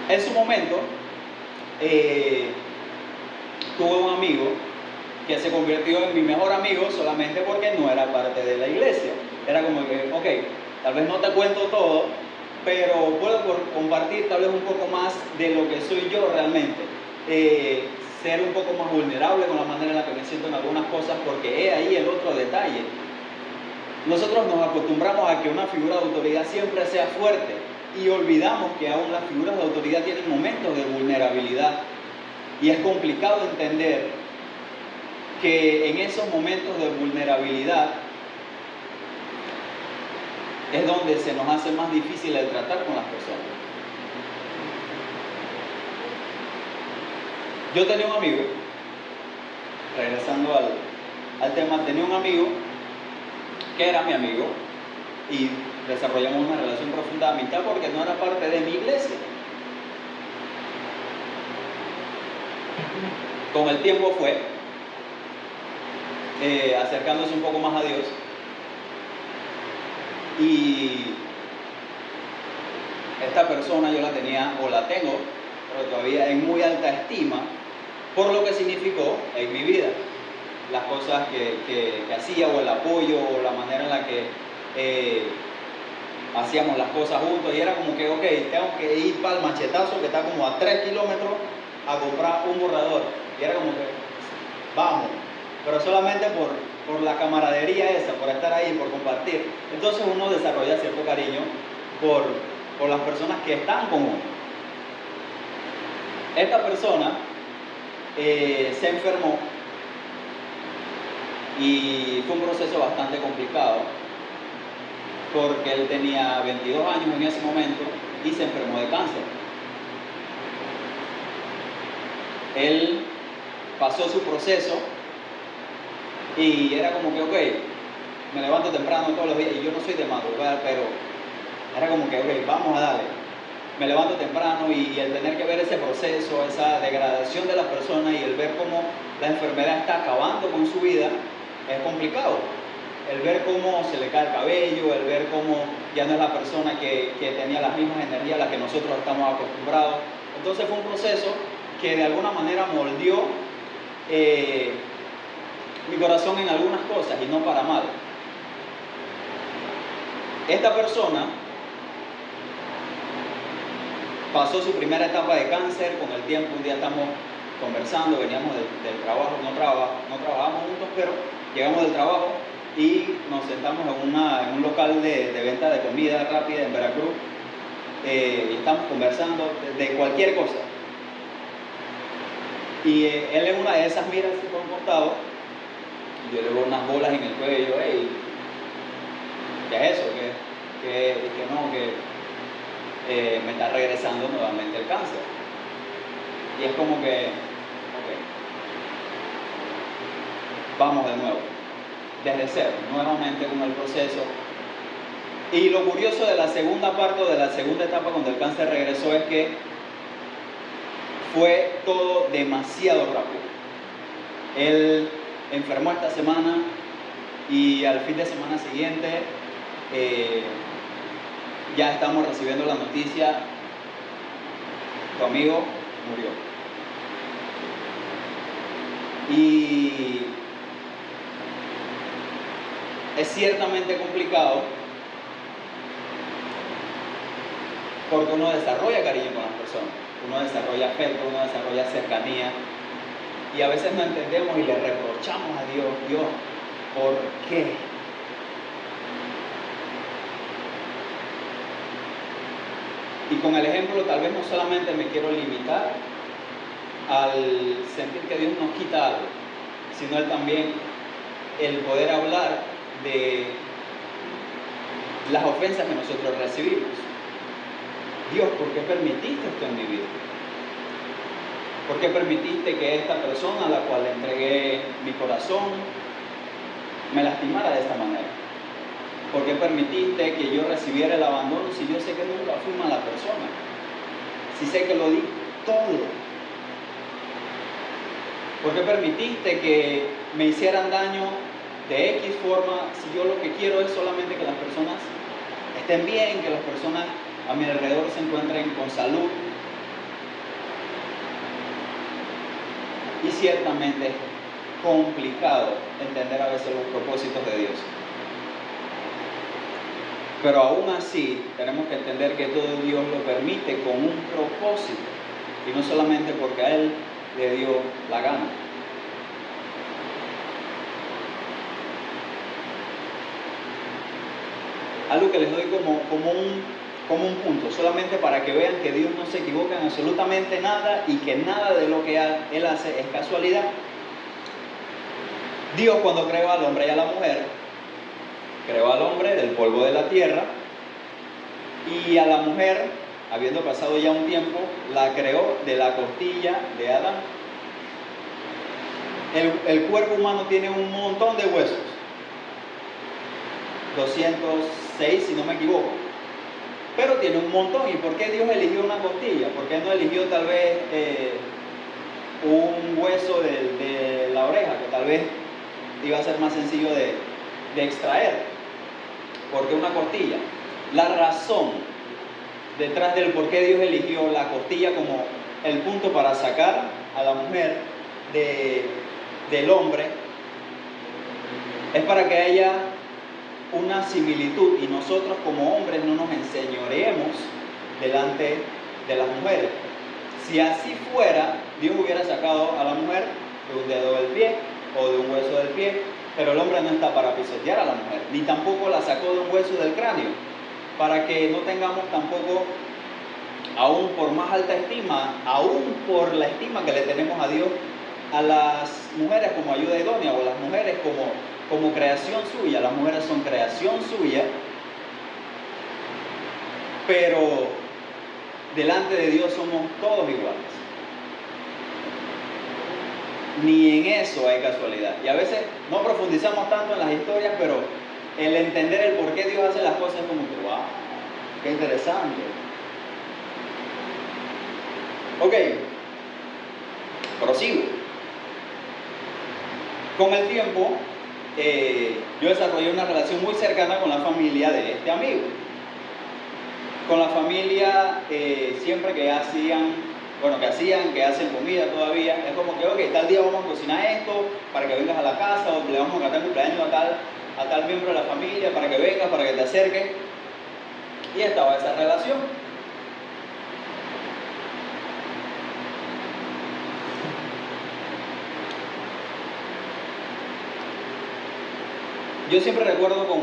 En su momento, tuve un amigo que se convirtió en mi mejor amigo solamente porque no era parte de la iglesia. Era como que, ok, tal vez no te cuento todo, pero puedo compartir tal vez un poco más de lo que soy yo realmente. Ser un poco más vulnerable con la manera en la que me siento en algunas cosas, porque he ahí el otro detalle. Nosotros nos acostumbramos a que una figura de autoridad siempre sea fuerte y olvidamos que aún las figuras de autoridad tienen momentos de vulnerabilidad. Y es complicado entender que en esos momentos de vulnerabilidad es donde se nos hace más difícil el tratar con las personas. Yo tenía un amigo, regresando al tema, tenía un amigo que era mi amigo y desarrollamos una relación profunda de amistad porque no era parte de mi iglesia. Con el tiempo fue acercándose un poco más a Dios y esta persona yo la tenía o la tengo, pero todavía en muy alta estima por lo que significó en mi vida, las cosas que hacía o el apoyo o la manera en la que hacíamos las cosas juntos. Y era como que ok, tengo que ir para el Machetazo que está como a 3 kilómetros a comprar un borrador, y era como que vamos, pero solamente por la camaradería esa, por estar ahí, por compartir. Entonces uno desarrolla cierto cariño por las personas que están con uno. Esta persona se enfermó y fue un proceso bastante complicado porque él tenía 22 años en ese momento y se enfermó de cáncer. Él pasó su proceso Y era como que, ok, me levanto temprano todos los días, y yo no soy de madrugar, pero era como que, ok, vamos a darle. Me levanto temprano y el tener que ver ese proceso, esa degradación de la persona y el ver cómo la enfermedad está acabando con su vida, es complicado. El ver cómo se le cae el cabello, el ver cómo ya no es la persona que tenía las mismas energías a las que nosotros estamos acostumbrados. Entonces fue un proceso que de alguna manera moldeó mi corazón en algunas cosas y no para mal. Esta persona pasó su primera etapa de cáncer. Con el tiempo un día estamos conversando, veníamos del trabajo, no trabajábamos juntos, pero llegamos del trabajo y nos sentamos en un local de venta de comida rápida en Veracruz, y estamos conversando de cualquier cosa. Y él en una de esas mira así por un costado, y yo le veo unas bolas en el cuello. Hey, ¿qué es eso? Que me está regresando nuevamente el cáncer. Y es como que, ok, vamos de nuevo, desde cero, nuevamente con el proceso. Y lo curioso de la segunda parte, de la segunda etapa cuando el cáncer regresó, es que fue todo demasiado rápido. Él enfermó esta semana y al fin de semana siguiente ya estamos recibiendo la noticia: tu amigo murió. Y es ciertamente complicado porque uno desarrolla cariño con las personas, uno desarrolla afecto, uno desarrolla cercanía, y a veces no entendemos y le reprochamos a Dios: Dios, ¿por qué? Y con el ejemplo tal vez no solamente me quiero limitar al sentir que Dios nos quita algo, sino también el poder hablar de las ofensas que nosotros recibimos. Dios, ¿por qué permitiste esto en mi vida? ¿Por qué permitiste que esta persona a la cual le entregué mi corazón me lastimara de esta manera? ¿Por qué permitiste que yo recibiera el abandono si yo sé que nunca fui mala persona? Si sé que lo di todo. ¿Por qué permitiste que me hicieran daño de X forma si yo lo que quiero es solamente que las personas estén bien, que las personas a mi alrededor se encuentren con salud? Y ciertamente es complicado entender a veces los propósitos de Dios. Pero aún así tenemos que entender que todo Dios lo permite con un propósito y no solamente porque a Él le dio la gana. Algo que les doy como un punto, solamente para que vean que Dios no se equivoca en absolutamente nada y que nada de lo que Él hace es casualidad. Dios, cuando creó al hombre y a la mujer, creó al hombre del polvo de la tierra, y a la mujer, habiendo pasado ya un tiempo, la creó de la costilla de Adán. El cuerpo humano tiene un montón de huesos, 206 si no me equivoco, pero tiene un montón. ¿Y por qué Dios eligió una costilla? ¿Por qué no eligió tal vez un hueso de la oreja, que tal vez iba a ser más sencillo de extraer? ¿Por qué una costilla? La razón detrás del por qué Dios eligió la costilla como el punto para sacar a la mujer del hombre es para que haya una similitud y nosotros como hombres no nos enseñoreemos delante de las mujeres. Si así fuera, Dios hubiera sacado a la mujer de un dedo del pie o de un hueso del pie, pero el hombre no está para pisotear a la mujer, ni tampoco la sacó de un hueso del cráneo, para que no tengamos tampoco, aún por más alta estima, aún por la estima que le tenemos a Dios, a las mujeres como ayuda idónea, o a las mujeres como creación suya. Las mujeres son creación suya, pero delante de Dios somos todos iguales. Ni en eso hay casualidad. Y a veces no profundizamos tanto en las historias, pero el entender el por qué Dios hace las cosas es como que, wow, qué interesante. Ok, prosigo. Con el tiempo, yo desarrollé una relación muy cercana con la familia de este amigo. Con la familia, siempre que hacen comida todavía, es como que, ok, tal día vamos a cocinar esto para que vengas a la casa, o le vamos a cantar cumpleaños a tal miembro de la familia para que vengas, para que te acerques. Y estaba esa relación. Yo siempre recuerdo con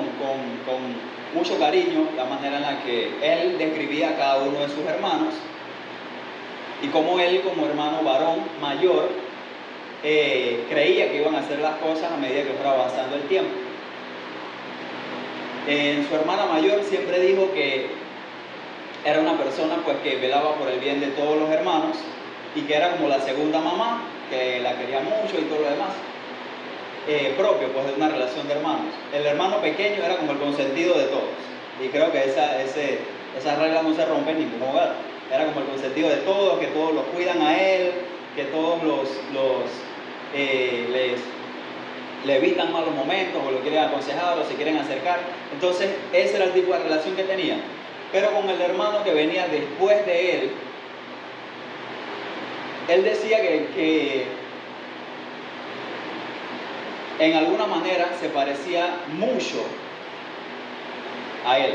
mucho cariño la manera en la que él describía a cada uno de sus hermanos y cómo él, como hermano varón mayor, creía que iban a hacer las cosas a medida que fuera avanzando el tiempo. Su hermana mayor siempre dijo que era una persona pues que velaba por el bien de todos los hermanos y que era como la segunda mamá, que la quería mucho y todo lo demás. Propio pues de una relación de hermanos. El hermano pequeño era como el consentido de todos, y creo que esa regla no se rompe en ningún hogar. Era como el consentido de todos, que todos los cuidan a él, que todos le evitan malos momentos, o lo quieren aconsejar, o se quieren acercar. Entonces ese era el tipo de relación que tenía. Pero con el hermano que venía después de él decía que en alguna manera se parecía mucho a él,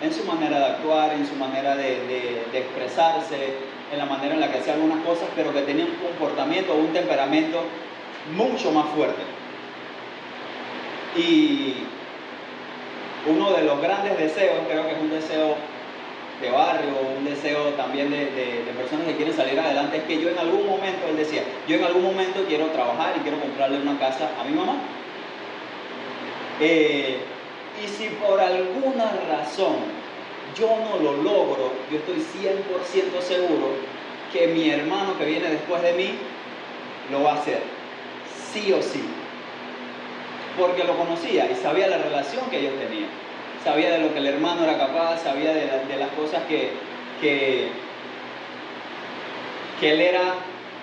en su manera de actuar, en su manera de expresarse, en la manera en la que hacía algunas cosas, pero que tenía un comportamiento, un temperamento mucho más fuerte. Y uno de los grandes deseos, creo que es un deseo de barrio, un deseo también de personas que quieren salir adelante, es que yo en algún momento, él decía, yo en algún momento quiero trabajar y quiero comprarle una casa a mi mamá. Y si por alguna razón yo no lo logro, yo estoy 100% seguro que mi hermano que viene después de mí lo va a hacer, sí o sí, porque lo conocía y sabía la relación que ellos tenían. Sabía de lo que el hermano era capaz, sabía de las cosas que él era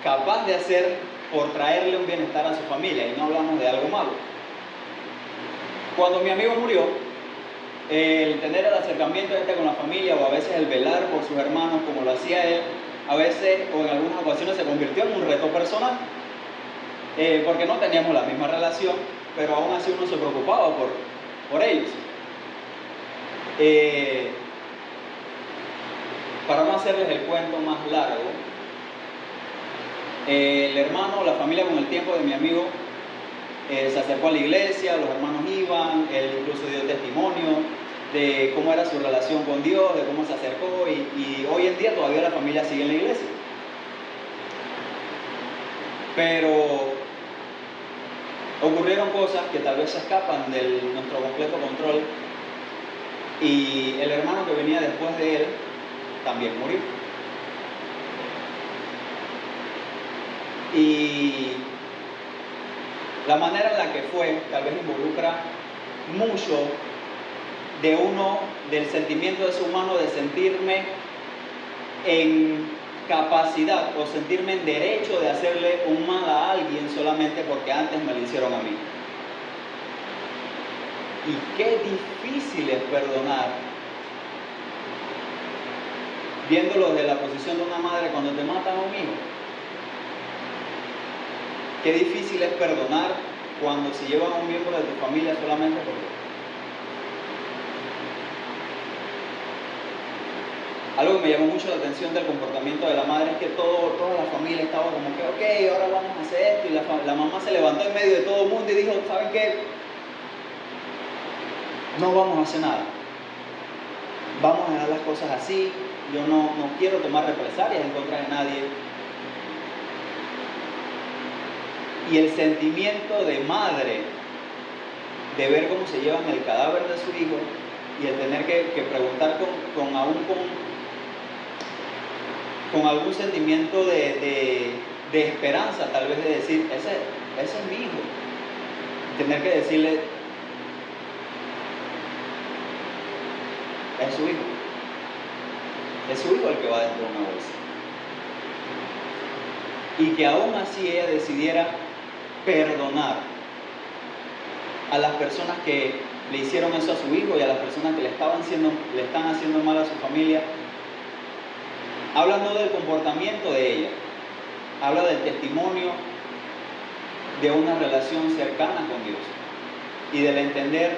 capaz de hacer por traerle un bienestar a su familia, y no hablamos de algo malo. Cuando mi amigo murió, el tener el acercamiento con la familia, o a veces el velar por sus hermanos como lo hacía él, a veces o en algunas ocasiones se convirtió en un reto personal, porque no teníamos la misma relación, pero aún así uno se preocupaba por ellos. Para no hacerles el cuento más largo, el hermano, la familia con el tiempo de mi amigo se acercó a la iglesia, los hermanos iban, él incluso dio testimonio de cómo era su relación con Dios, de cómo se acercó, y hoy en día todavía la familia sigue en la iglesia. Pero ocurrieron cosas que tal vez se escapan de nuestro completo control, y el hermano que venía después de él también murió. Y la manera en la que fue tal vez involucra mucho del sentimiento de ser humano, de sentirme en capacidad o sentirme en derecho de hacerle un mal a alguien solamente porque antes me lo hicieron a mí. Y qué difícil es perdonar, viéndolo desde la posición de una madre cuando te matan a un hijo. Qué difícil es perdonar cuando se llevan a un miembro de tu familia solamente porque... Algo que me llamó mucho la atención del comportamiento de la madre es que toda la familia estaba como que, ok, ahora vamos a hacer esto, y la mamá se levantó en medio de todo el mundo y dijo, ¿saben qué? No vamos a hacer nada. Vamos a dejar las cosas así. Yo no quiero tomar represalias en contra de nadie. Y el sentimiento de madre de ver cómo se llevan el cadáver de su hijo, y el tener que preguntar con algún sentimiento de de esperanza, tal vez de decir, ese es mi hijo. Tener que decirle, es su hijo. Es su hijo el que va dentro de una bolsa. Y que aún así ella decidiera perdonar a las personas que le hicieron eso a su hijo y a las personas que le están haciendo mal a su familia. Habla no del comportamiento de ella, habla del testimonio de una relación cercana con Dios y del entender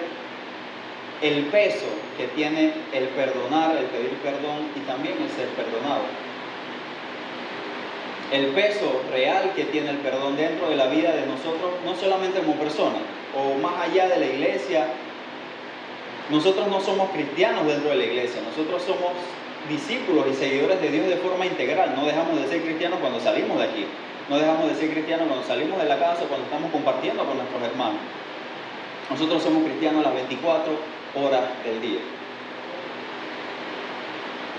el peso que tiene el perdonar, el pedir perdón y también el ser perdonado. El peso real que tiene el perdón dentro de la vida de nosotros, no solamente como personas o más allá de la iglesia. Nosotros no somos cristianos dentro de la iglesia, nosotros somos discípulos y seguidores de Dios de forma integral. No dejamos de ser cristianos cuando salimos de aquí, no dejamos de ser cristianos cuando salimos de la casa, cuando estamos compartiendo con nuestros hermanos. Nosotros somos cristianos las 24 horas del día.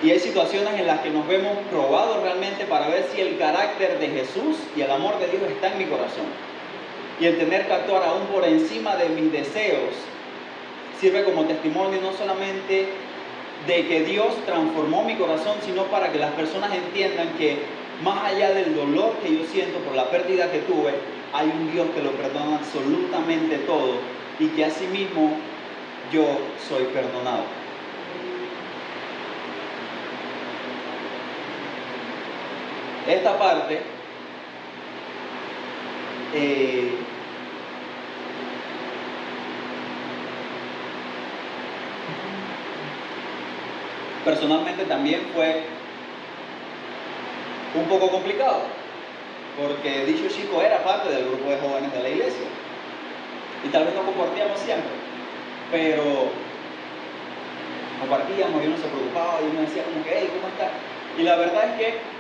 Y hay situaciones en las que nos vemos probados realmente para ver si el carácter de Jesús y el amor de Dios está en mi corazón. Y el tener que actuar aún por encima de mis deseos sirve como testimonio no solamente de que Dios transformó mi corazón, sino para que las personas entiendan que más allá del dolor que yo siento por la pérdida que tuve, hay un Dios que lo perdona absolutamente todo y que asimismo yo soy perdonado. Esta parte personalmente también fue un poco complicado, porque dicho chico era parte del grupo de jóvenes de la iglesia y tal vez no compartíamos siempre, pero compartíamos y uno se preocupaba y uno decía como que, hey, ¿cómo está? Y la verdad es que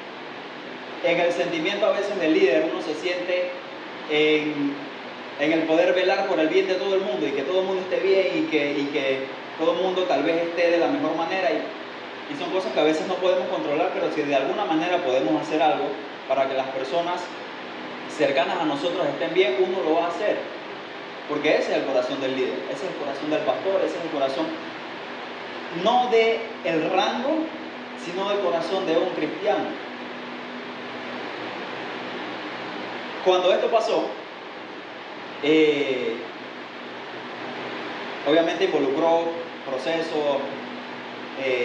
en el sentimiento a veces del líder uno se siente en el poder velar por el bien de todo el mundo y que todo el mundo esté bien y que todo el mundo tal vez esté de la mejor manera y son cosas que a veces no podemos controlar, pero si de alguna manera podemos hacer algo para que las personas cercanas a nosotros estén bien, uno lo va a hacer, porque ese es el corazón del líder, ese es el corazón del pastor, ese es el corazón no del rango, sino del corazón de un cristiano. Cuando esto pasó, obviamente involucró procesos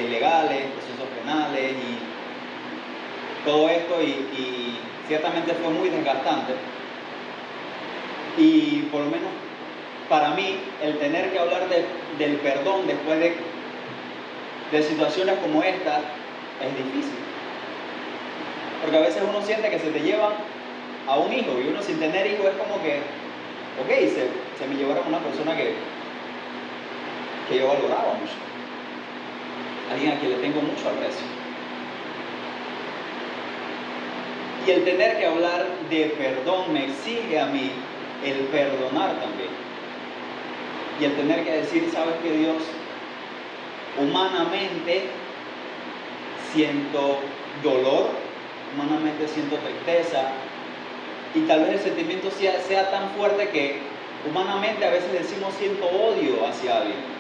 legales, procesos penales y todo esto y ciertamente fue muy desgastante. Y por lo menos para mí el tener que hablar del perdón después de situaciones como esta es difícil. Porque a veces uno siente que se te llevan a un hijo y uno sin tener hijo es como que, ok, se me llevaron a una persona que yo valoraba mucho. Alguien a quien le tengo mucho aprecio. Y el tener que hablar de perdón me exige a mí el perdonar también. Y el tener que decir, ¿sabes qué, Dios? Humanamente siento dolor, humanamente siento tristeza, y tal vez el sentimiento sea tan fuerte que humanamente a veces decimos siento odio hacia alguien.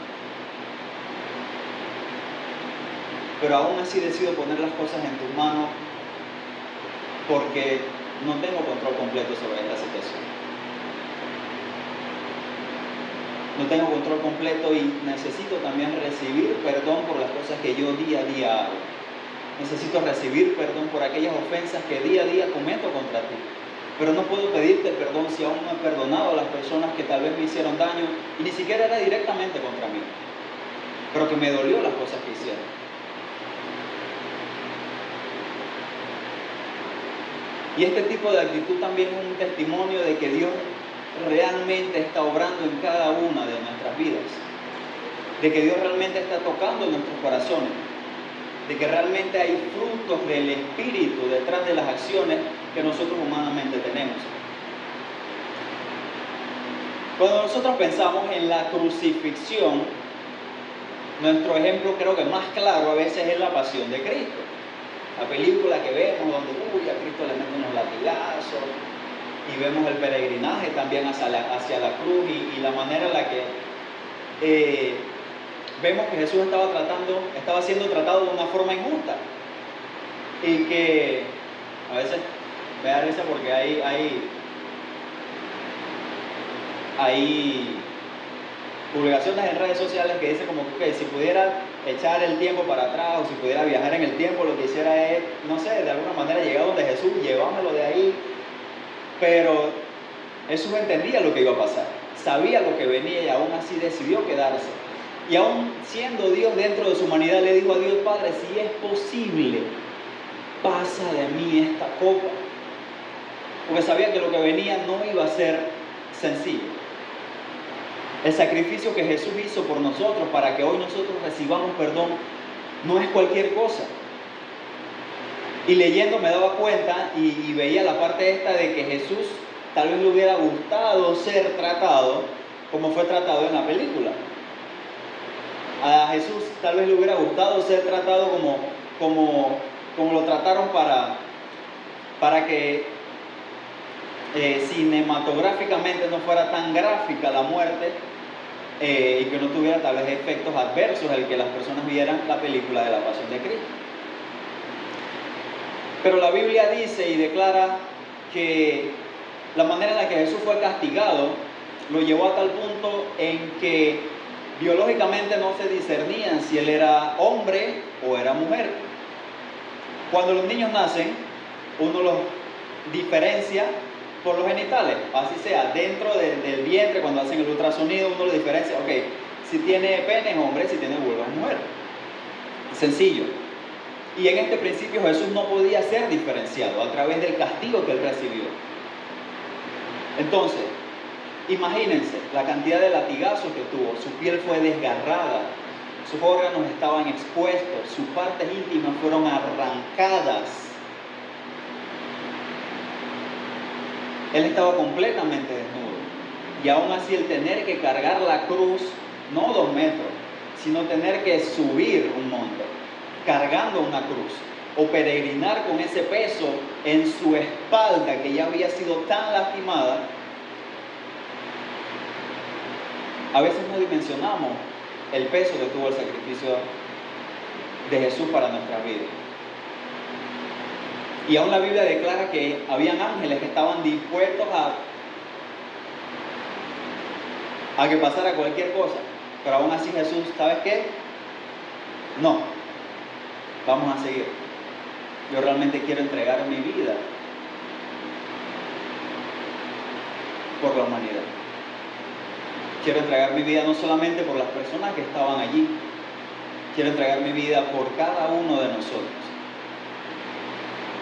Pero aún así decido poner las cosas en tus manos porque no tengo control completo sobre esta situación. No tengo control completo y necesito también recibir perdón por las cosas que yo día a día hago. Necesito recibir perdón por aquellas ofensas que día a día cometo contra ti. Pero no puedo pedirte perdón si aún no he perdonado a las personas que tal vez me hicieron daño y ni siquiera era directamente contra mí, pero que me dolió las cosas que hicieron. Y este tipo de actitud también es un testimonio de que Dios realmente está obrando en cada una de nuestras vidas, de que Dios realmente está tocando nuestros corazones, de que realmente hay frutos del Espíritu detrás de las acciones que nosotros humanamente tenemos. Cuando nosotros pensamos en la crucifixión, nuestro ejemplo creo que más claro a veces es la pasión de Cristo. La película que vemos donde a Cristo le meten unos latigazos y vemos el peregrinaje también hacia la cruz y la manera en la que vemos que Jesús estaba siendo tratado de una forma injusta y que a veces me da risa porque hay publicaciones en redes sociales que dicen como que si pudiera echar el tiempo para atrás o si pudiera viajar en el tiempo, lo que hiciera es, no sé, de alguna manera llegar donde Jesús, llevármelo de ahí. Pero Jesús entendía lo que iba a pasar, sabía lo que venía y aún así decidió quedarse. Y aún siendo Dios dentro de su humanidad, le dijo a Dios Padre, si es posible, pasa de mí esta copa. Porque sabía que lo que venía no iba a ser sencillo. El sacrificio que Jesús hizo por nosotros para que hoy nosotros recibamos perdón no es cualquier cosa. Y leyendo me daba cuenta y veía la parte esta de que Jesús tal vez le hubiera gustado ser tratado como fue tratado en la película. A Jesús tal vez le hubiera gustado ser tratado como lo trataron para que cinematográficamente no fuera tan gráfica la muerte y que no tuviera tal vez efectos adversos al que las personas vieran la película de la Pasión de Cristo. Pero la Biblia dice y declara que la manera en la que Jesús fue castigado lo llevó a tal punto en que biológicamente no se discernían si él era hombre o era mujer. Cuando los niños nacen, uno los diferencia por los genitales, así sea, dentro del vientre, cuando hacen el ultrasonido, uno lo diferencia, ok, si tiene pene es hombre, si tiene vulva es mujer. Sencillo. Y en este principio Jesús no podía ser diferenciado a través del castigo que él recibió. Entonces, imagínense la cantidad de latigazos que tuvo, su piel fue desgarrada, sus órganos estaban expuestos, sus partes íntimas fueron arrancadas. Él estaba completamente desnudo. Y aún así el tener que cargar la cruz, no 2 metros, sino tener que subir un monte, cargando una cruz, o peregrinar con ese peso en su espalda que ya había sido tan lastimada, a veces no dimensionamos el peso que tuvo el sacrificio de Jesús para nuestras vidas. Y aún la Biblia declara que habían ángeles que estaban dispuestos a que pasara cualquier cosa. Pero aún así Jesús, ¿sabes qué? No, vamos a seguir. Yo realmente quiero entregar mi vida por la humanidad. Quiero entregar mi vida no solamente por las personas que estaban allí, quiero entregar mi vida por cada uno de nosotros.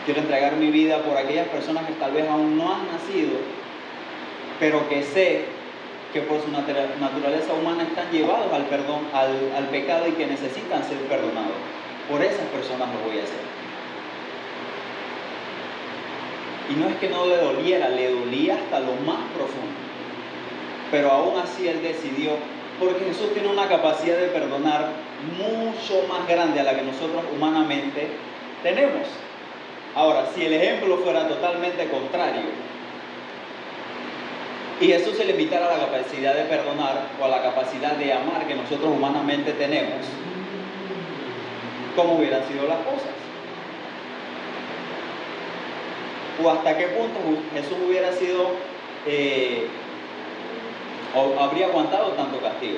Quiero entregar mi vida por aquellas personas que tal vez aún no han nacido, pero que sé que por su naturaleza humana están llevados al perdón, al pecado y que necesitan ser perdonados. Por esas personas lo voy a hacer. Y no es que no le doliera, le dolía hasta lo más profundo. Pero aún así él decidió, porque Jesús tiene una capacidad de perdonar mucho más grande a la que nosotros humanamente tenemos. Ahora, si el ejemplo fuera totalmente contrario y Jesús se limitara a la capacidad de perdonar o a la capacidad de amar que nosotros humanamente tenemos, ¿cómo hubieran sido las cosas? ¿O hasta qué punto Jesús hubiera sido o habría aguantado tanto castigo?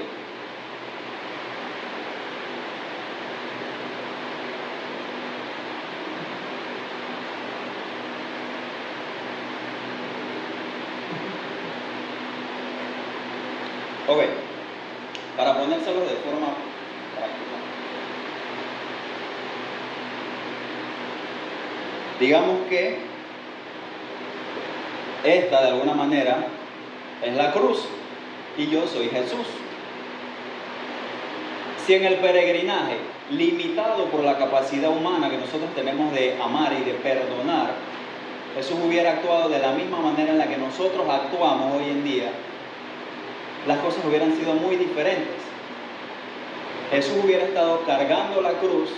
Ok, para ponérselos de forma práctica. Digamos que esta de alguna manera es la cruz y yo soy Jesús. Si en el peregrinaje, limitado por la capacidad humana que nosotros tenemos de amar y de perdonar, Jesús hubiera actuado de la misma manera en la que nosotros actuamos hoy en día, las cosas hubieran sido muy diferentes. Jesús hubiera estado cargando la cruz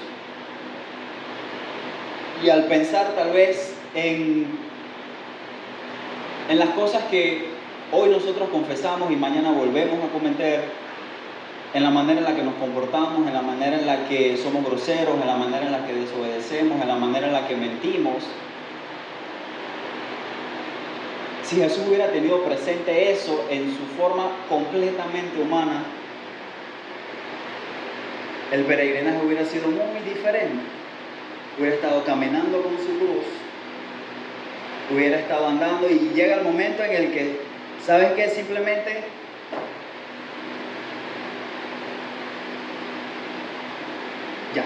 Y al pensar tal vez en las cosas que hoy nosotros confesamos y mañana volvemos a cometer, en la manera en la que nos comportamos, en la manera en la que somos groseros, en la manera en la que desobedecemos, en la manera en la que mentimos, si Jesús hubiera tenido presente eso en su forma completamente humana, el peregrinaje hubiera sido muy diferente. Hubiera estado caminando con su cruz, hubiera estado andando, y llega el momento en el que, ¿sabes qué? Simplemente ya,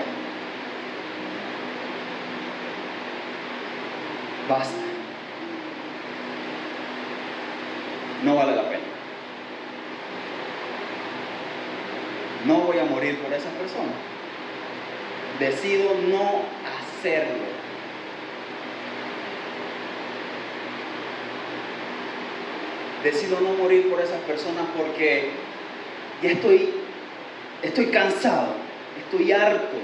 basta, no vale la pena, no voy a morir por esas personas, decido no hacerlo. Decido no morir por esas personas porque ya estoy cansado, estoy harto.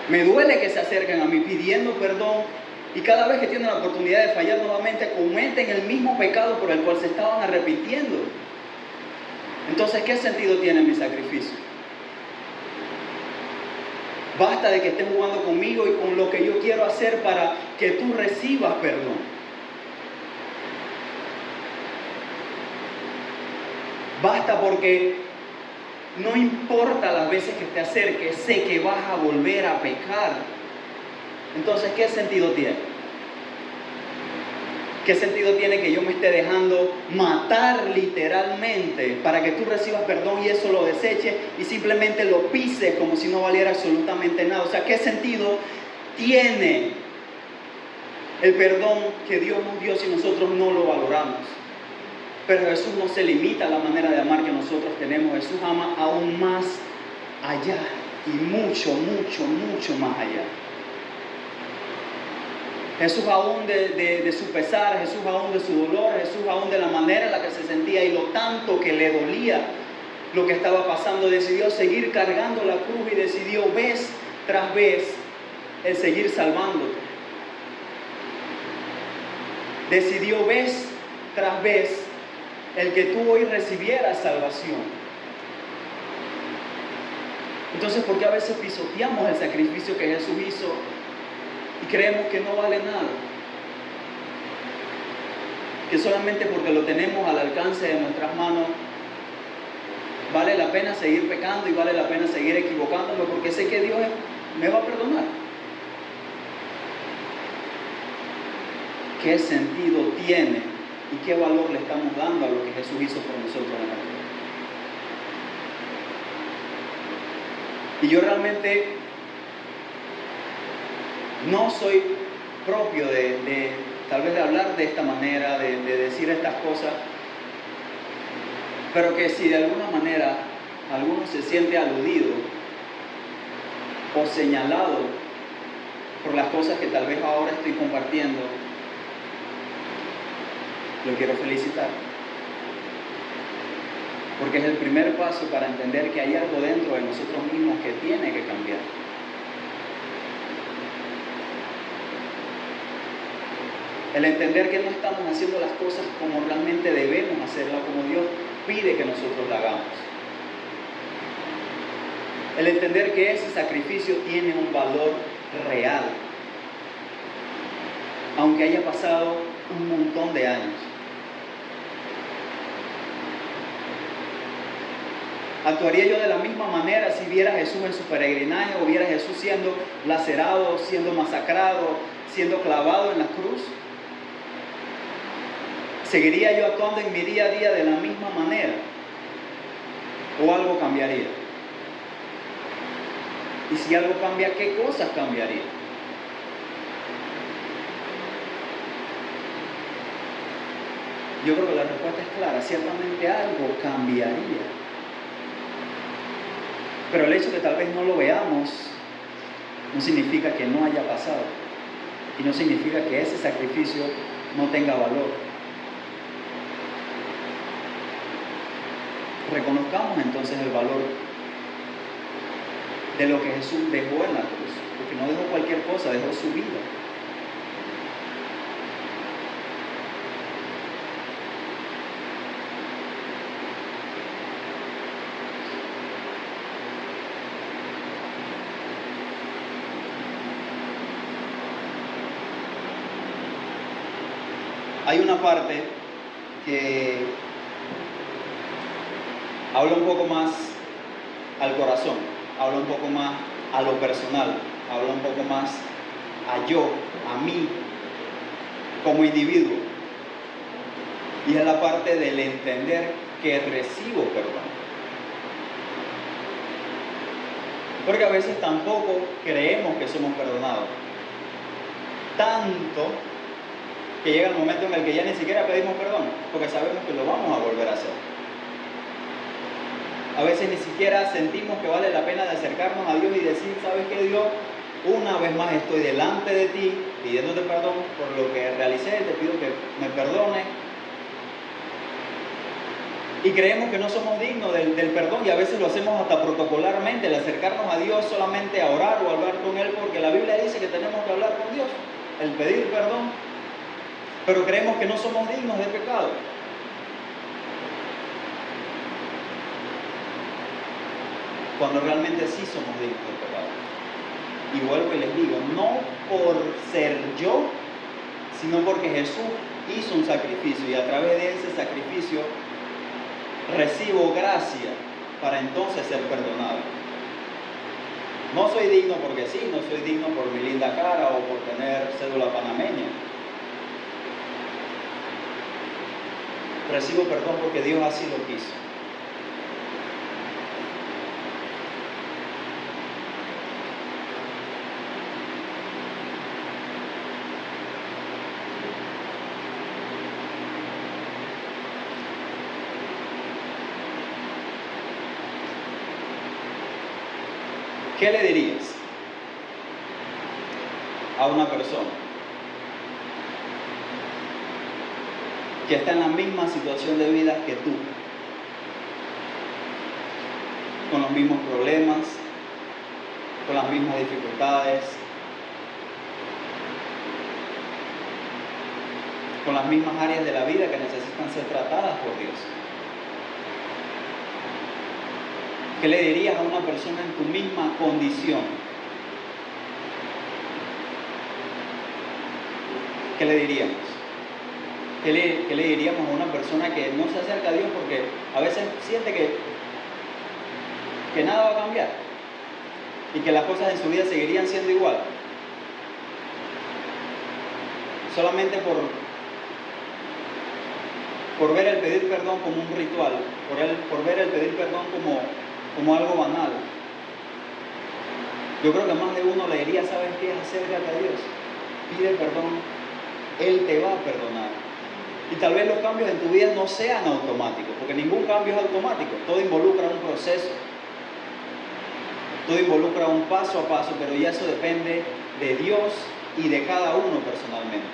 Me duele que se acerquen a mí pidiendo perdón, y cada vez que tienen la oportunidad de fallar nuevamente cometen el mismo pecado por el cual se estaban arrepintiendo. Entonces, ¿qué sentido tiene mi sacrificio? Basta de que estés jugando conmigo y con lo que yo quiero hacer para que tú recibas perdón. Basta porque no importa las veces que te acerques, sé que vas a volver a pecar. Entonces, ¿qué sentido tiene? ¿Qué sentido tiene que yo me esté dejando matar literalmente para que tú recibas perdón y eso lo deseches y simplemente lo pises como si no valiera absolutamente nada? O sea, ¿qué sentido tiene el perdón que Dios nos dio si nosotros no lo valoramos? Pero Jesús no se limita a la manera de amar que nosotros tenemos. Jesús ama aún más allá y mucho, mucho, mucho más allá. Jesús aún de su pesar, Jesús aún de su dolor, Jesús aún de la manera en la que se sentía y lo tanto que le dolía lo que estaba pasando, decidió seguir cargando la cruz y decidió vez tras vez el seguir salvándote. Decidió vez tras vez el que tú hoy recibieras salvación. Entonces, ¿por qué a veces pisoteamos el sacrificio que Jesús hizo y creemos que no vale nada? Que solamente porque lo tenemos al alcance de nuestras manos vale la pena seguir pecando y vale la pena seguir equivocándome porque sé que Dios me va a perdonar. ¿Qué sentido tiene y qué valor le estamos dando a lo que Jesús hizo por nosotros en la cruz? Y yo realmente no soy propio de tal vez de hablar de esta manera, de decir estas cosas, pero que si de alguna manera alguno se siente aludido o señalado por las cosas que tal vez ahora estoy compartiendo, lo quiero felicitar. Porque es el primer paso para entender que hay algo dentro de nosotros mismos que tiene que cambiar. El entender que no estamos haciendo las cosas como realmente debemos hacerlas, como Dios pide que nosotros la hagamos. El entender que ese sacrificio tiene un valor real, aunque haya pasado un montón de años. ¿Actuaría yo de la misma manera si viera a Jesús en su peregrinaje o viera a Jesús siendo lacerado, siendo masacrado, siendo clavado en la cruz? ¿Seguiría yo actuando en mi día a día de la misma manera? ¿O algo cambiaría? Y si algo cambia, ¿qué cosas cambiaría? Yo creo que la respuesta es clara. Ciertamente algo cambiaría. Pero el hecho de que tal vez no lo veamos no significa que no haya pasado. Y no significa que ese sacrificio no tenga valor. Reconozcamos entonces el valor de lo que Jesús dejó en la cruz, porque no dejó cualquier cosa, dejó su vida. Hay una parte que habla un poco más al corazón, habla un poco más a lo personal, habla un poco más a yo, a mí, como individuo. Y es la parte del entender que recibo perdón. Porque a veces tampoco creemos que somos perdonados. Tanto que llega el momento en el que ya ni siquiera pedimos perdón, porque sabemos que lo vamos a volver a hacer. A veces ni siquiera sentimos que vale la pena de acercarnos a Dios y decir, ¿sabes qué, Dios? Una vez más estoy delante de ti, pidiéndote perdón por lo que realicé, te pido que me perdones. Y creemos que no somos dignos del perdón, y a veces lo hacemos hasta protocolarmente, el acercarnos a Dios solamente a orar o a hablar con Él, porque la Biblia dice que tenemos que hablar con Dios, el pedir perdón. Pero creemos que no somos dignos de pecado. Cuando realmente sí somos dignos de pecado. Y vuelvo y les digo, no por ser yo, sino porque Jesús hizo un sacrificio y a través de ese sacrificio recibo gracia para entonces ser perdonado. No soy digno porque sí, no soy digno por mi linda cara o por tener cédula panameña. Recibo perdón porque Dios así lo quiso. ¿Qué le dirías a una persona que está en la misma situación de vida que tú, con los mismos problemas, con las mismas dificultades, con las mismas áreas de la vida que necesitan ser tratadas por Dios? ¿Qué le dirías a una persona en tu misma condición? ¿Qué le diríamos? ¿Qué le diríamos a una persona que no se acerca a Dios porque a veces siente que nada va a cambiar y que las cosas en su vida seguirían siendo igual? Solamente por ver el pedir perdón como un ritual, por ver el pedir perdón como algo banal. Yo creo que más de uno le diría, ¿sabes qué? Acércate a Dios, pide perdón, Él te va a perdonar. Y tal vez los cambios en tu vida no sean automáticos, porque ningún cambio es automático, todo involucra un proceso, todo involucra un paso a paso, pero ya eso depende de Dios y de cada uno personalmente.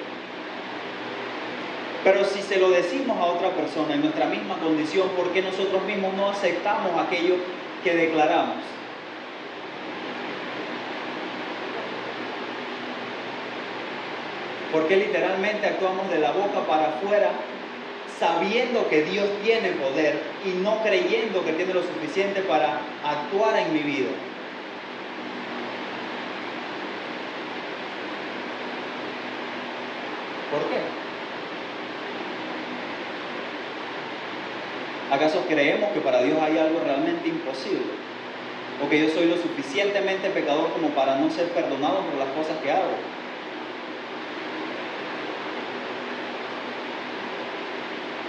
Pero si se lo decimos a otra persona en nuestra misma condición, ¿por qué nosotros mismos no aceptamos aquello que declaramos? ¿Por qué literalmente actuamos de la boca para afuera sabiendo que Dios tiene poder y no creyendo que tiene lo suficiente para actuar en mi vida? ¿Por qué? ¿Acaso creemos que para Dios hay algo realmente imposible? ¿O que yo soy lo suficientemente pecador como para no ser perdonado por las cosas que hago?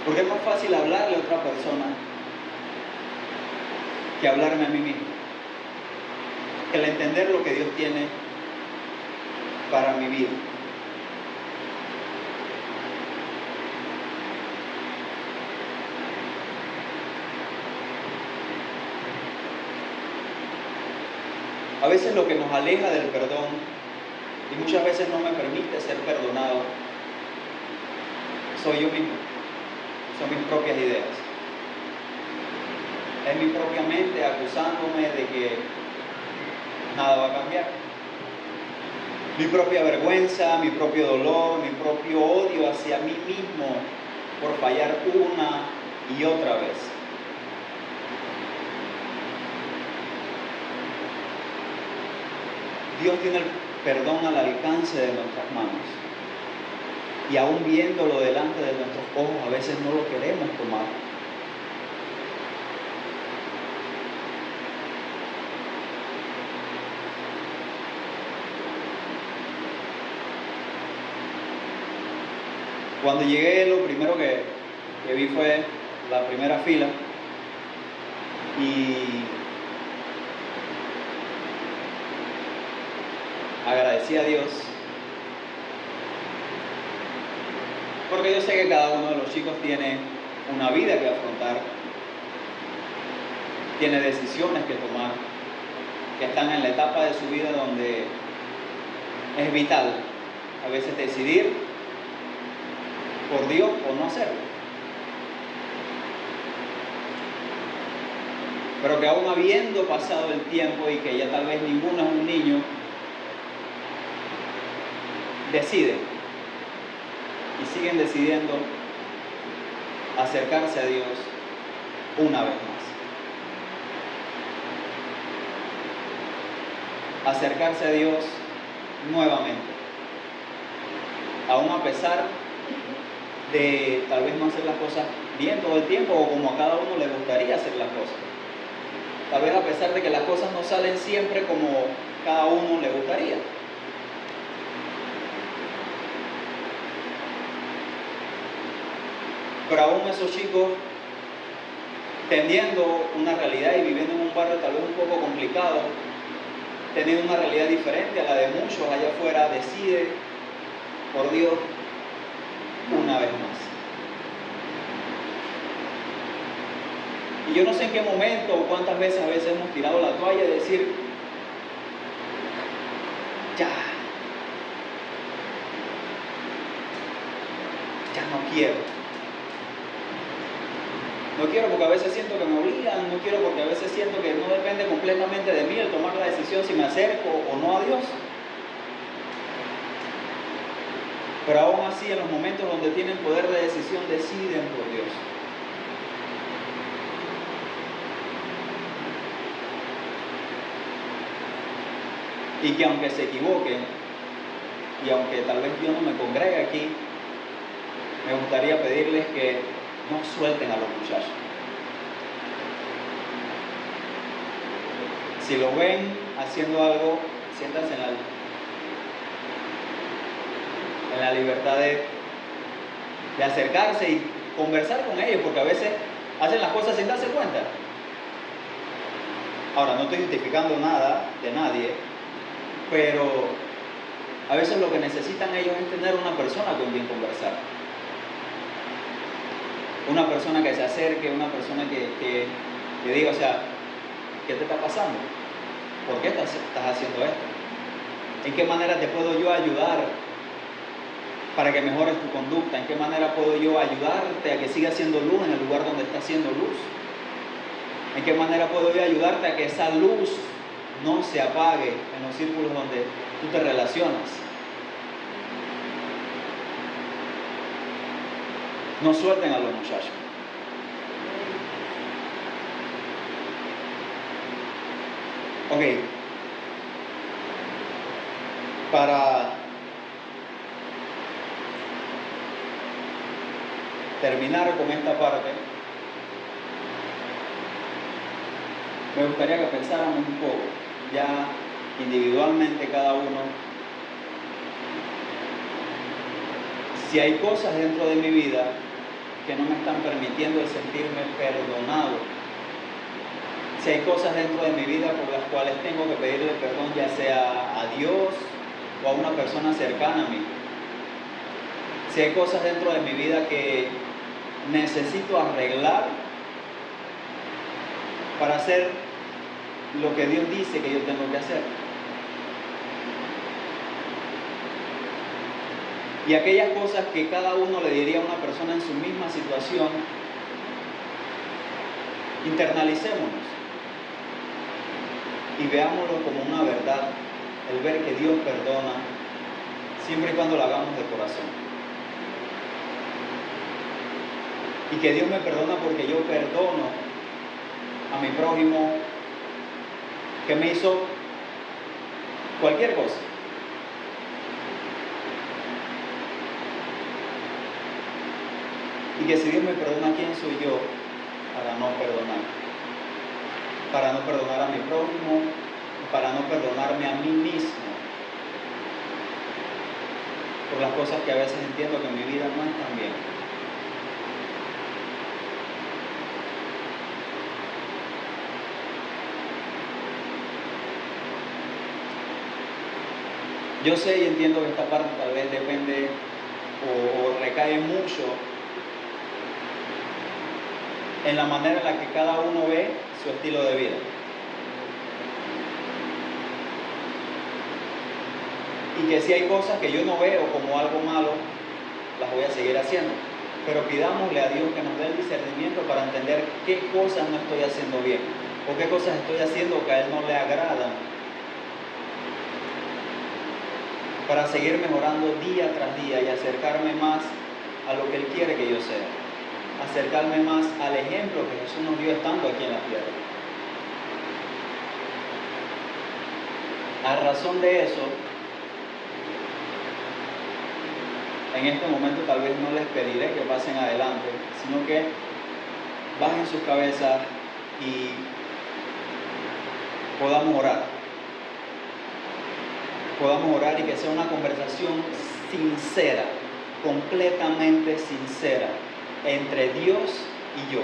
Porque es más fácil hablarle a otra persona que hablarme a mí mismo. Que el entender lo que Dios tiene para mi vida. A veces lo que nos aleja del perdón y muchas veces no me permite ser perdonado soy yo mismo, son mis propias ideas. Es mi propia mente acusándome de que nada va a cambiar. Mi propia vergüenza, mi propio dolor, mi propio odio hacia mí mismo por fallar una y otra vez. Dios tiene el perdón al alcance de nuestras manos. Y aún viéndolo delante de nuestros ojos, a veces no lo queremos tomar. Cuando llegué, lo primero que vi fue la primera fila y agradecí a Dios porque yo sé que cada uno de los chicos tiene una vida que afrontar, tiene decisiones que tomar, que están en la etapa de su vida donde es vital a veces decidir por Dios o no hacerlo. Pero que aún habiendo pasado el tiempo y que ya tal vez ninguno es un niño, deciden y siguen decidiendo acercarse a Dios una vez más. Acercarse a Dios nuevamente. Aún a pesar de tal vez no hacer las cosas bien todo el tiempo o como a cada uno le gustaría hacer las cosas. Tal vez a pesar de que las cosas no salen siempre como cada uno le gustaría. Pero aún esos chicos, teniendo una realidad y viviendo en un barrio tal vez un poco complicado, teniendo una realidad diferente a la de muchos allá afuera, decide por Dios una vez más. Y yo no sé en qué momento o cuántas veces a veces hemos tirado la toalla y decir, ya no quiero. No quiero porque a veces siento que me obligan, no quiero porque a veces siento que no depende completamente de mí el tomar la decisión si me acerco o no a Dios. Pero aún así, en los momentos donde tienen poder de decisión, deciden por Dios. Y que aunque se equivoquen, y aunque tal vez Dios no me congregue aquí, me gustaría pedirles que no suelten a los muchachos. Si lo ven haciendo algo, siéntanse en la libertad de acercarse y conversar con ellos, porque a veces hacen las cosas sin darse cuenta. Ahora, no estoy justificando nada de nadie, pero a veces lo que necesitan ellos es tener una persona con quien conversar. Una persona que se acerque, una persona que diga, o sea, ¿qué te está pasando? ¿Por qué estás haciendo esto? ¿En qué manera te puedo yo ayudar para que mejores tu conducta? ¿En qué manera puedo yo ayudarte a que sigas siendo luz en el lugar donde estás siendo luz? ¿En qué manera puedo yo ayudarte a que esa luz no se apague en los círculos donde tú te relacionas? No suelten a los muchachos. Ok. Para terminar con esta parte, me gustaría que pensáramos un poco, ya individualmente cada uno, si hay cosas dentro de mi vida que no me están permitiendo el sentirme perdonado, si hay cosas dentro de mi vida por las cuales tengo que pedirle perdón, ya sea a Dios o a una persona cercana a mí, si hay cosas dentro de mi vida que necesito arreglar para hacer lo que Dios dice que yo tengo que hacer. Y aquellas cosas que cada uno le diría a una persona en su misma situación, internalicémonos y veámoslo como una verdad el ver que Dios perdona, siempre y cuando lo hagamos de corazón. Y que Dios me perdona porque yo perdono a mi prójimo que me hizo cualquier cosa. Y que si Dios me perdona, ¿quién soy yo para no perdonar? Para no perdonar a mi prójimo, para no perdonarme a mí mismo por las cosas que a veces entiendo que en mi vida no están bien. Yo sé y entiendo que esta parte tal vez depende o recae mucho en la manera en la que cada uno ve su estilo de vida. Y que si hay cosas que yo no veo como algo malo, las voy a seguir haciendo. Pero pidámosle a Dios que nos dé el discernimiento para entender qué cosas no estoy haciendo bien o qué cosas estoy haciendo que a Él no le agradan, para seguir mejorando día tras día y acercarme más a lo que Él quiere que yo sea, acercarme más al ejemplo que Jesús nos dio estando aquí en la tierra. A razón de eso, en este momento tal vez no les pediré que pasen adelante, sino que bajen sus cabezas y podamos orar. Podamos orar y que sea una conversación sincera, completamente sincera, entre Dios y yo.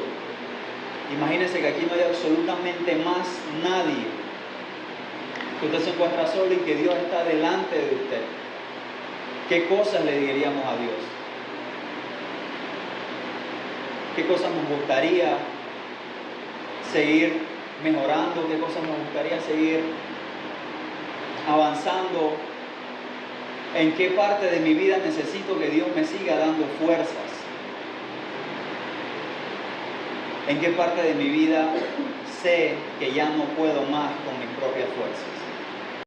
Imagínense que aquí no hay absolutamente más nadie, que usted se encuentra solo y que Dios está delante de usted. ¿Qué cosas le diríamos a Dios? ¿Qué cosas nos gustaría seguir mejorando? ¿Qué cosas nos gustaría seguir avanzando? ¿En qué parte de mi vida necesito que Dios me siga dando fuerzas? ¿En qué parte de mi vida sé que ya no puedo más con mis propias fuerzas?